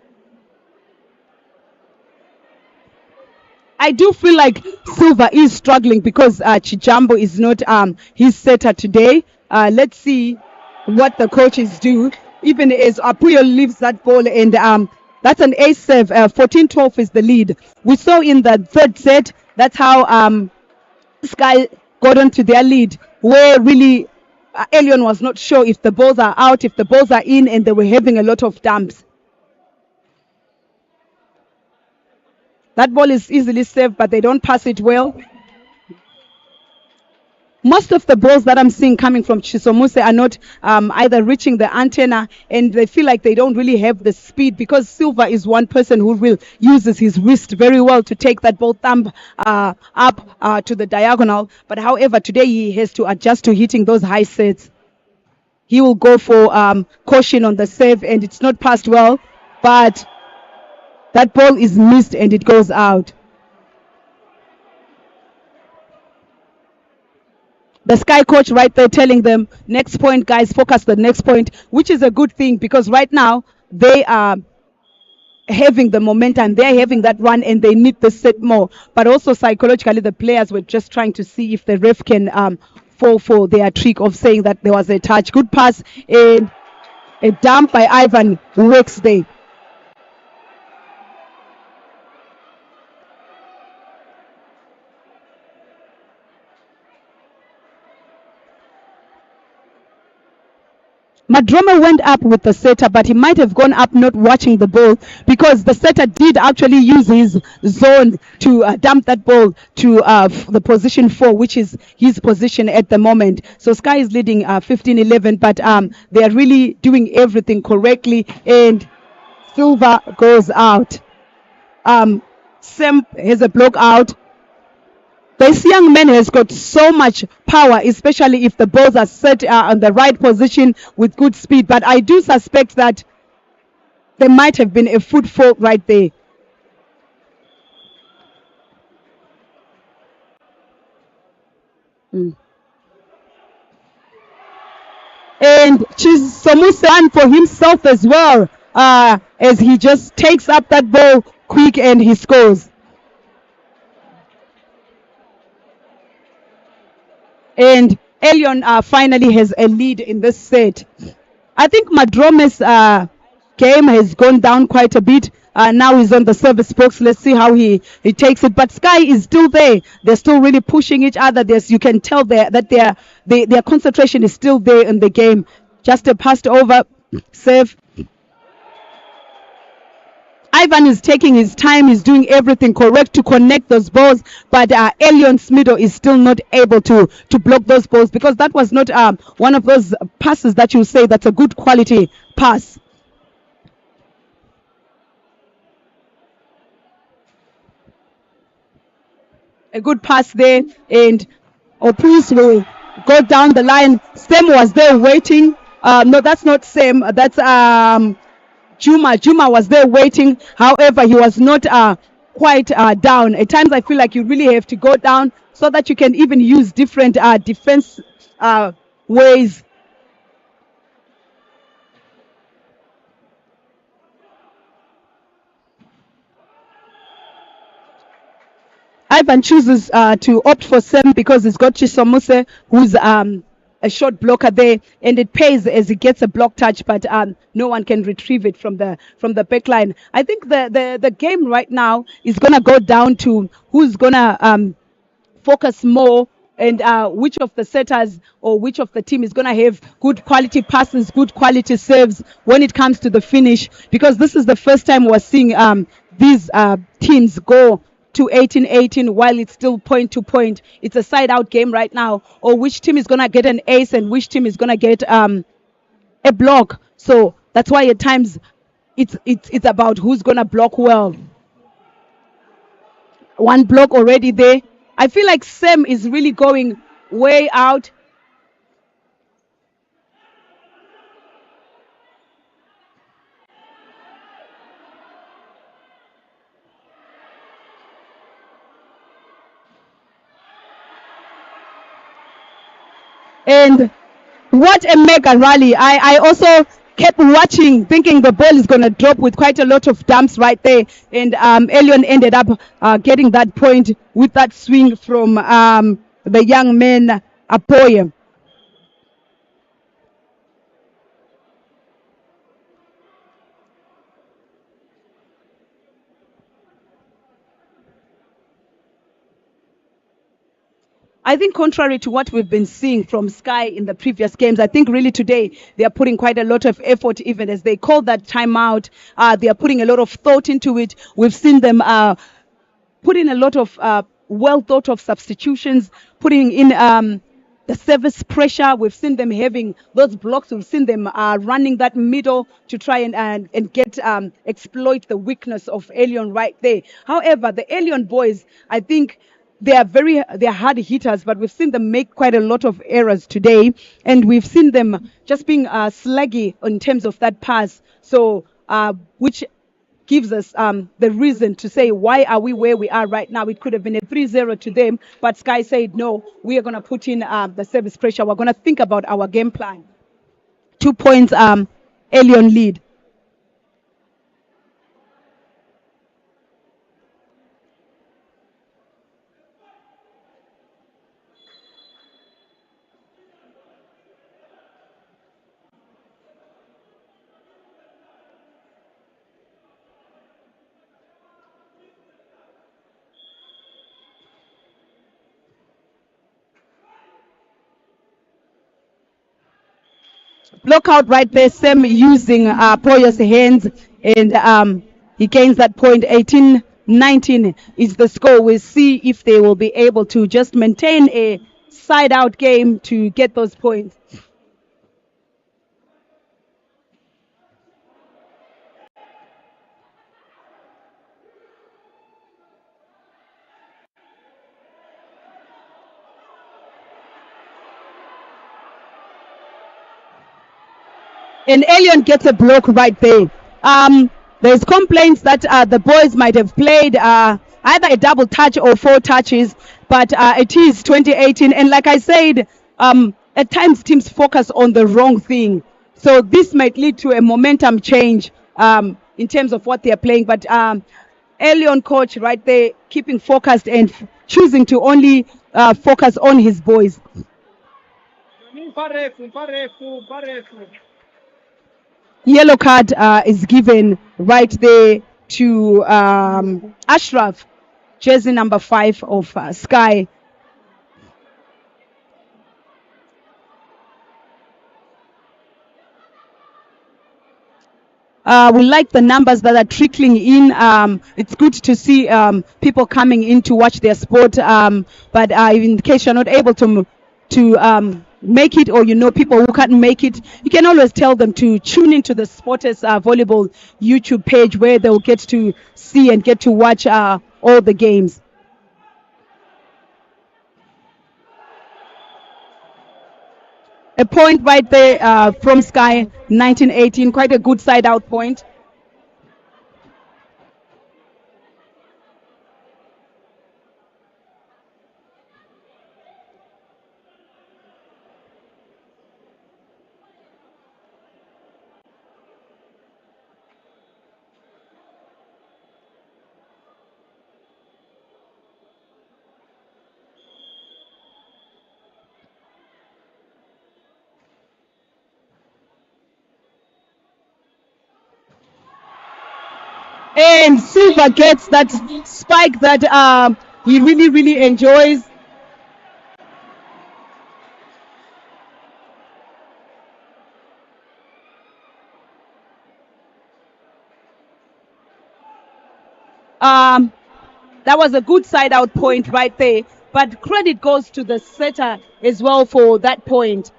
I do feel like Silva is struggling because Chijambo is not his setter today. Let's see what the coaches do. Even as Apuyo leaves that ball, and that's an ace serve. 14-12 is the lead. We saw in the third set, that's how Sky got onto their lead, where really Elyon was not sure if the balls are out, if the balls are in, and they were having a lot of dumps. That ball is easily saved, but they don't pass it well. Most of the balls that I'm seeing coming from Chisomuse are not either reaching the antenna, and they feel like they don't really have the speed, because Silva is one person who will uses his wrist very well to take that ball thumb up to the diagonal. But however, today he has to adjust to hitting those high sets. He will go for caution on the save, and it's not passed well, but that ball is missed and it goes out. The Sky coach right there telling them, next point, guys, focus the next point, which is a good thing, because right now they are having the momentum, they're having that run, and they need the set more. But also psychologically, the players were just trying to see if the ref can fall for their trick of saying that there was a touch. Good pass, and a dump by Ivan works there. Madroma went up with the setter, but he might have gone up not watching the ball, because the setter did actually use his zone to dump that ball to the position 4, which is his position at the moment. So Sky is leading 15-11, but they are really doing everything correctly, and Silva goes out. Sam has a block out. This young man has got so much power, especially if the balls are set on the right position with good speed. But I do suspect that there might have been a foot fault right there. And Chisomuse ran for himself as well, as he just takes up that ball quick and he scores. And Elyon finally has a lead in this set. I think Madrome's game has gone down quite a bit. Now he's on the service box. Let's see how he takes it. But Sky is still there. They're still really pushing each other. You can tell that their concentration is still there in the game. Just a passed over save. Ivan is taking his time. He's doing everything correct to connect those balls, but Elyon Smido is still not able to block those balls, because that was not one of those passes that you say that's a good quality pass. A good pass there, and Opus will go down the line. Sam was there waiting. No, that's not Sam. That's Juma was there waiting. However, he was not quite down. At times, I feel like you really have to go down so that you can even use different defense ways. Ivan chooses to opt for Sam because he's got Chisomuse, who's a short blocker there, and it pays as he gets a block touch, but no one can retrieve it from the back line. I think the game right now is gonna go down to who's gonna focus more, and which of the setters or which of the team is gonna have good quality passes, good quality serves when it comes to the finish, because this is the first time we're seeing these teams go to 18-18 while it's still point to point. It's a side out game right now, or which team is gonna get an ace and which team is gonna get a block. So that's why at times it's about who's gonna block well. One block already there. I feel like Sam is really going way out. And what a mega rally. I also kept watching, thinking the ball is going to drop with quite a lot of dumps right there. And Elyon ended up getting that point with that swing from the young man, Apoye. I think contrary to what we've been seeing from Sky in the previous games, I think really today they are putting quite a lot of effort, even as they call that timeout. They are putting a lot of thought into it. We've seen them put in a lot of well thought of substitutions, putting in the service pressure. We've seen them having those blocks. We've seen them running that middle to try and get exploit the weakness of Elyon right there. However, the Elyon boys, I think they're hard hitters, but we've seen them make quite a lot of errors today, and we've seen them just being slaggy in terms of that pass. So which gives us the reason to say, why are we where we are right now? It could have been a 3-0 to them, but Sky said, no, we are going to put in the service pressure. We're going to think about our game plan. 2 points, Elyon lead. Block out right there, Sam using Poyo's hands, and he gains that point. 18-19 is the score. We'll see if they will be able to just maintain a side-out game to get those points. And Elyon gets a block right there. There's complaints that the boys might have played either a double touch or 4 touches, but it is 2018. And like I said, at times teams focus on the wrong thing. So this might lead to a momentum change in terms of what they're playing. But Elyon coach right there, keeping focused and choosing to only focus on his boys. Yellow card is given right there to Ashraf, jersey number 5 of Sky. We like the numbers that are trickling in. It's good to see people coming in to watch their sport. But in case you're not able to make it, or people who can't make it, you can always tell them to tune into the Sporters Volleyball YouTube page, where they'll get to see and get to watch all the games. A point right there from Sky, 1918, quite a good side out point. And Silva gets that spike that he really enjoys. That was a good side out point right there, but credit goes to the setter as well for that point.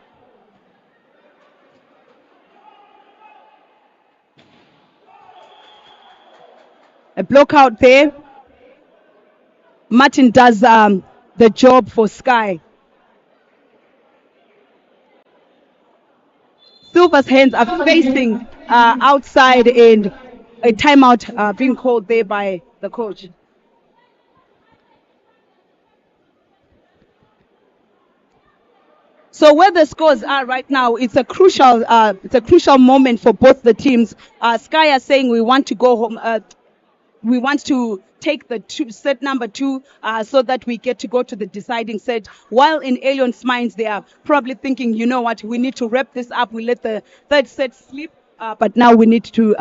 A block out there. Martin does the job for Sky. Silver's hands are facing outside, and a timeout being called there by the coach. So where the scores are right now, it's a crucial moment for both the teams. Sky are saying we want to go home. We want to take the set number 2 so that we get to go to the deciding set. While in Elyon's minds, they are probably thinking, you know what, we need to wrap this up. We let the third set slip, but now we need to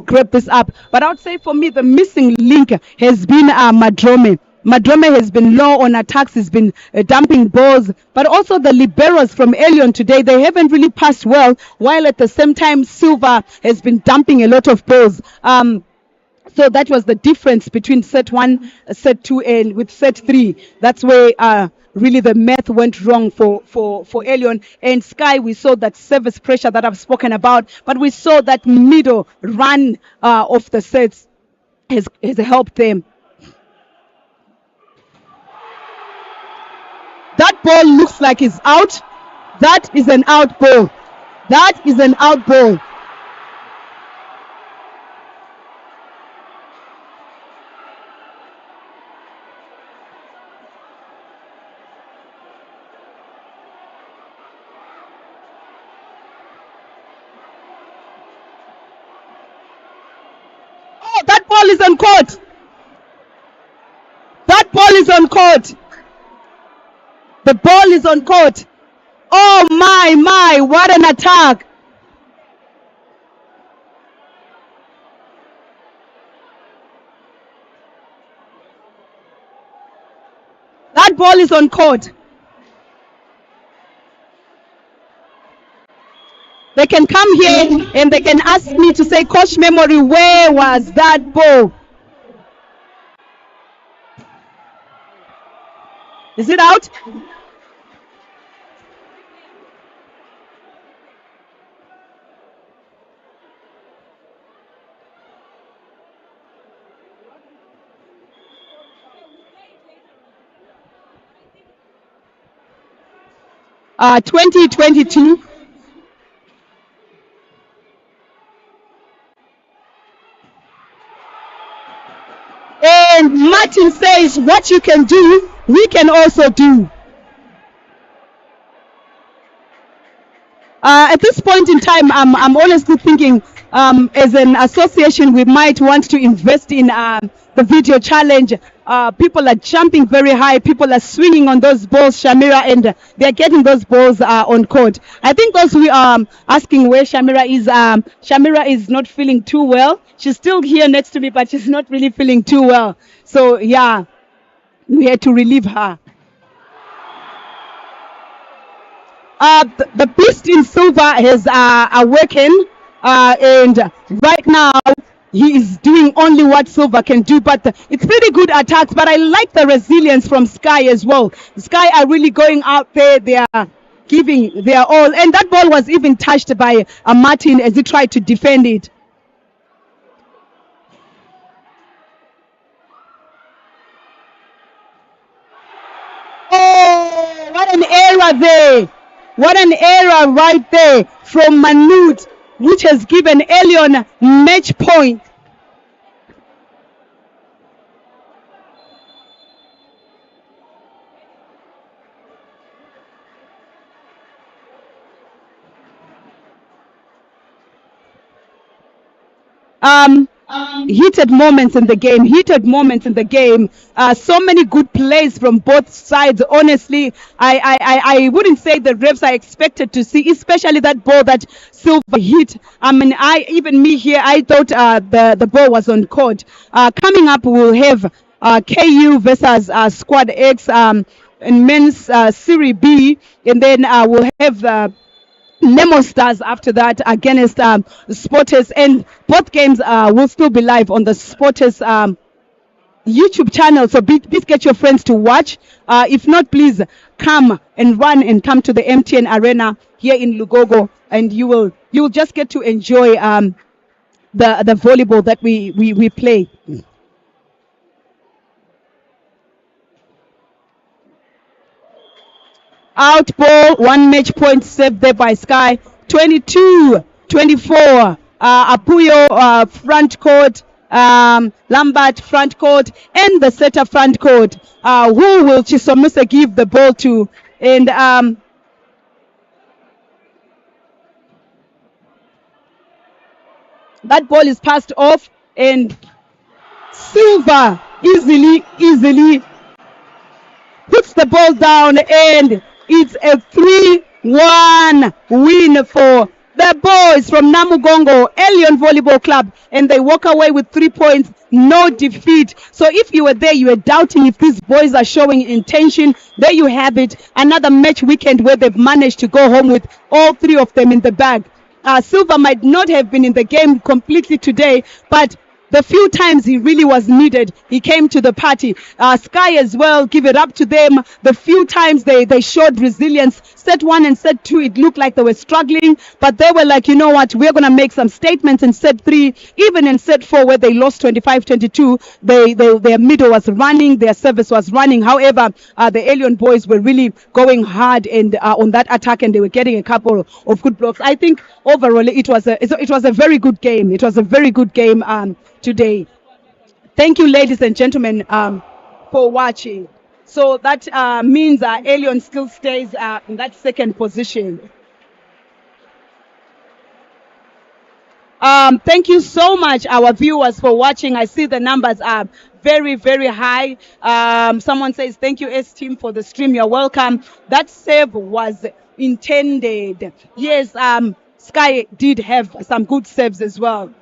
grab this up. But I would say for me, the missing link has been Madrome. Madrome has been low on attacks, has been dumping balls, but also the liberos from Elyon today, they haven't really passed well, while at the same time, Silva has been dumping a lot of balls. So that was the difference between set 1, set 2, and with set 3. That's where really the math went wrong for Elyon. And Sky, we saw that service pressure that I've spoken about, but we saw that middle run of the sets has helped them. That ball looks like it's out. That is an out ball. That is an out ball. Oh, that ball is on court. That ball is on court. The ball is on court. Oh my, what an attack. That ball is on court. They can come here and they can ask me to say, Coach Memory, where was that ball? Is it out? Uh, 2022. And Martin says, what you can do, we can also do. At this point in time, I'm honestly thinking, as an association, we might want to invest in the video challenge. People are jumping very high. People are swinging on those balls, Shamira, and they're getting those balls on court. I think those we are asking where Shamira is. Shamira is not feeling too well. She's still here next to me, but she's not really feeling too well. So, yeah, we had to relieve her. The beast in silver has awakened, and right now he is doing only what Silver can do, but it's pretty good attacks. But I like the resilience from Sky as well. Sky are really going out there. They are giving their all, and that ball was even touched by Martin as he tried to defend it. Oh, what an error there. What an error right there from Manute, which has given Elyon match point. Heated moments in the game. So many good plays from both sides. Honestly, I wouldn't say the refs are expected to see, especially that ball that Silver hit. I mean, even me here, I thought the ball was on court. Coming up, we'll have KU versus Squad X in men's Serie B, and then we'll have Nemo Stars after that against Sporters, and both games will still be live on the Sporters YouTube channel. So please get your friends to watch. If not, please come and run and come to the MTN Arena here in Lugogo, and you'll just get to enjoy the volleyball that we play. Out ball, one match point saved there by Sky. 22-24. Apuyo front court, Lambert front court, and the setter front court. Who will Chisomuse give the ball to? And that ball is passed off, and Silva easily puts the ball down, and it's a 3-1 win for the boys from Namugongo Elyon Volleyball Club, and they walk away with 3 points, no defeat. So if you were there, you were doubting if these boys are showing intention. There you have it, another match weekend where they've managed to go home with all three of them in the bag. Silva might not have been in the game completely today, but the few times he really was needed, he came to the party. Sky as well, give it up to them. The few times they showed resilience. Set 1 and set 2, it looked like they were struggling, but they were like, you know what, we're going to make some statements in set 3. Even in set 4, where they lost 25-22, their middle was running, their service was running. However, the Elyon boys were really going hard and on that attack, and they were getting a couple of good blocks. I think overall it was a very good game. It was a very good game today. Thank you, ladies and gentlemen, for watching. So that means Elyon still stays in that second position. Thank you so much, our viewers, for watching. I see the numbers are very, very high. Someone says, thank you, S-Team, for the stream. You're welcome. That save was intended. Yes, Sky did have some good saves as well.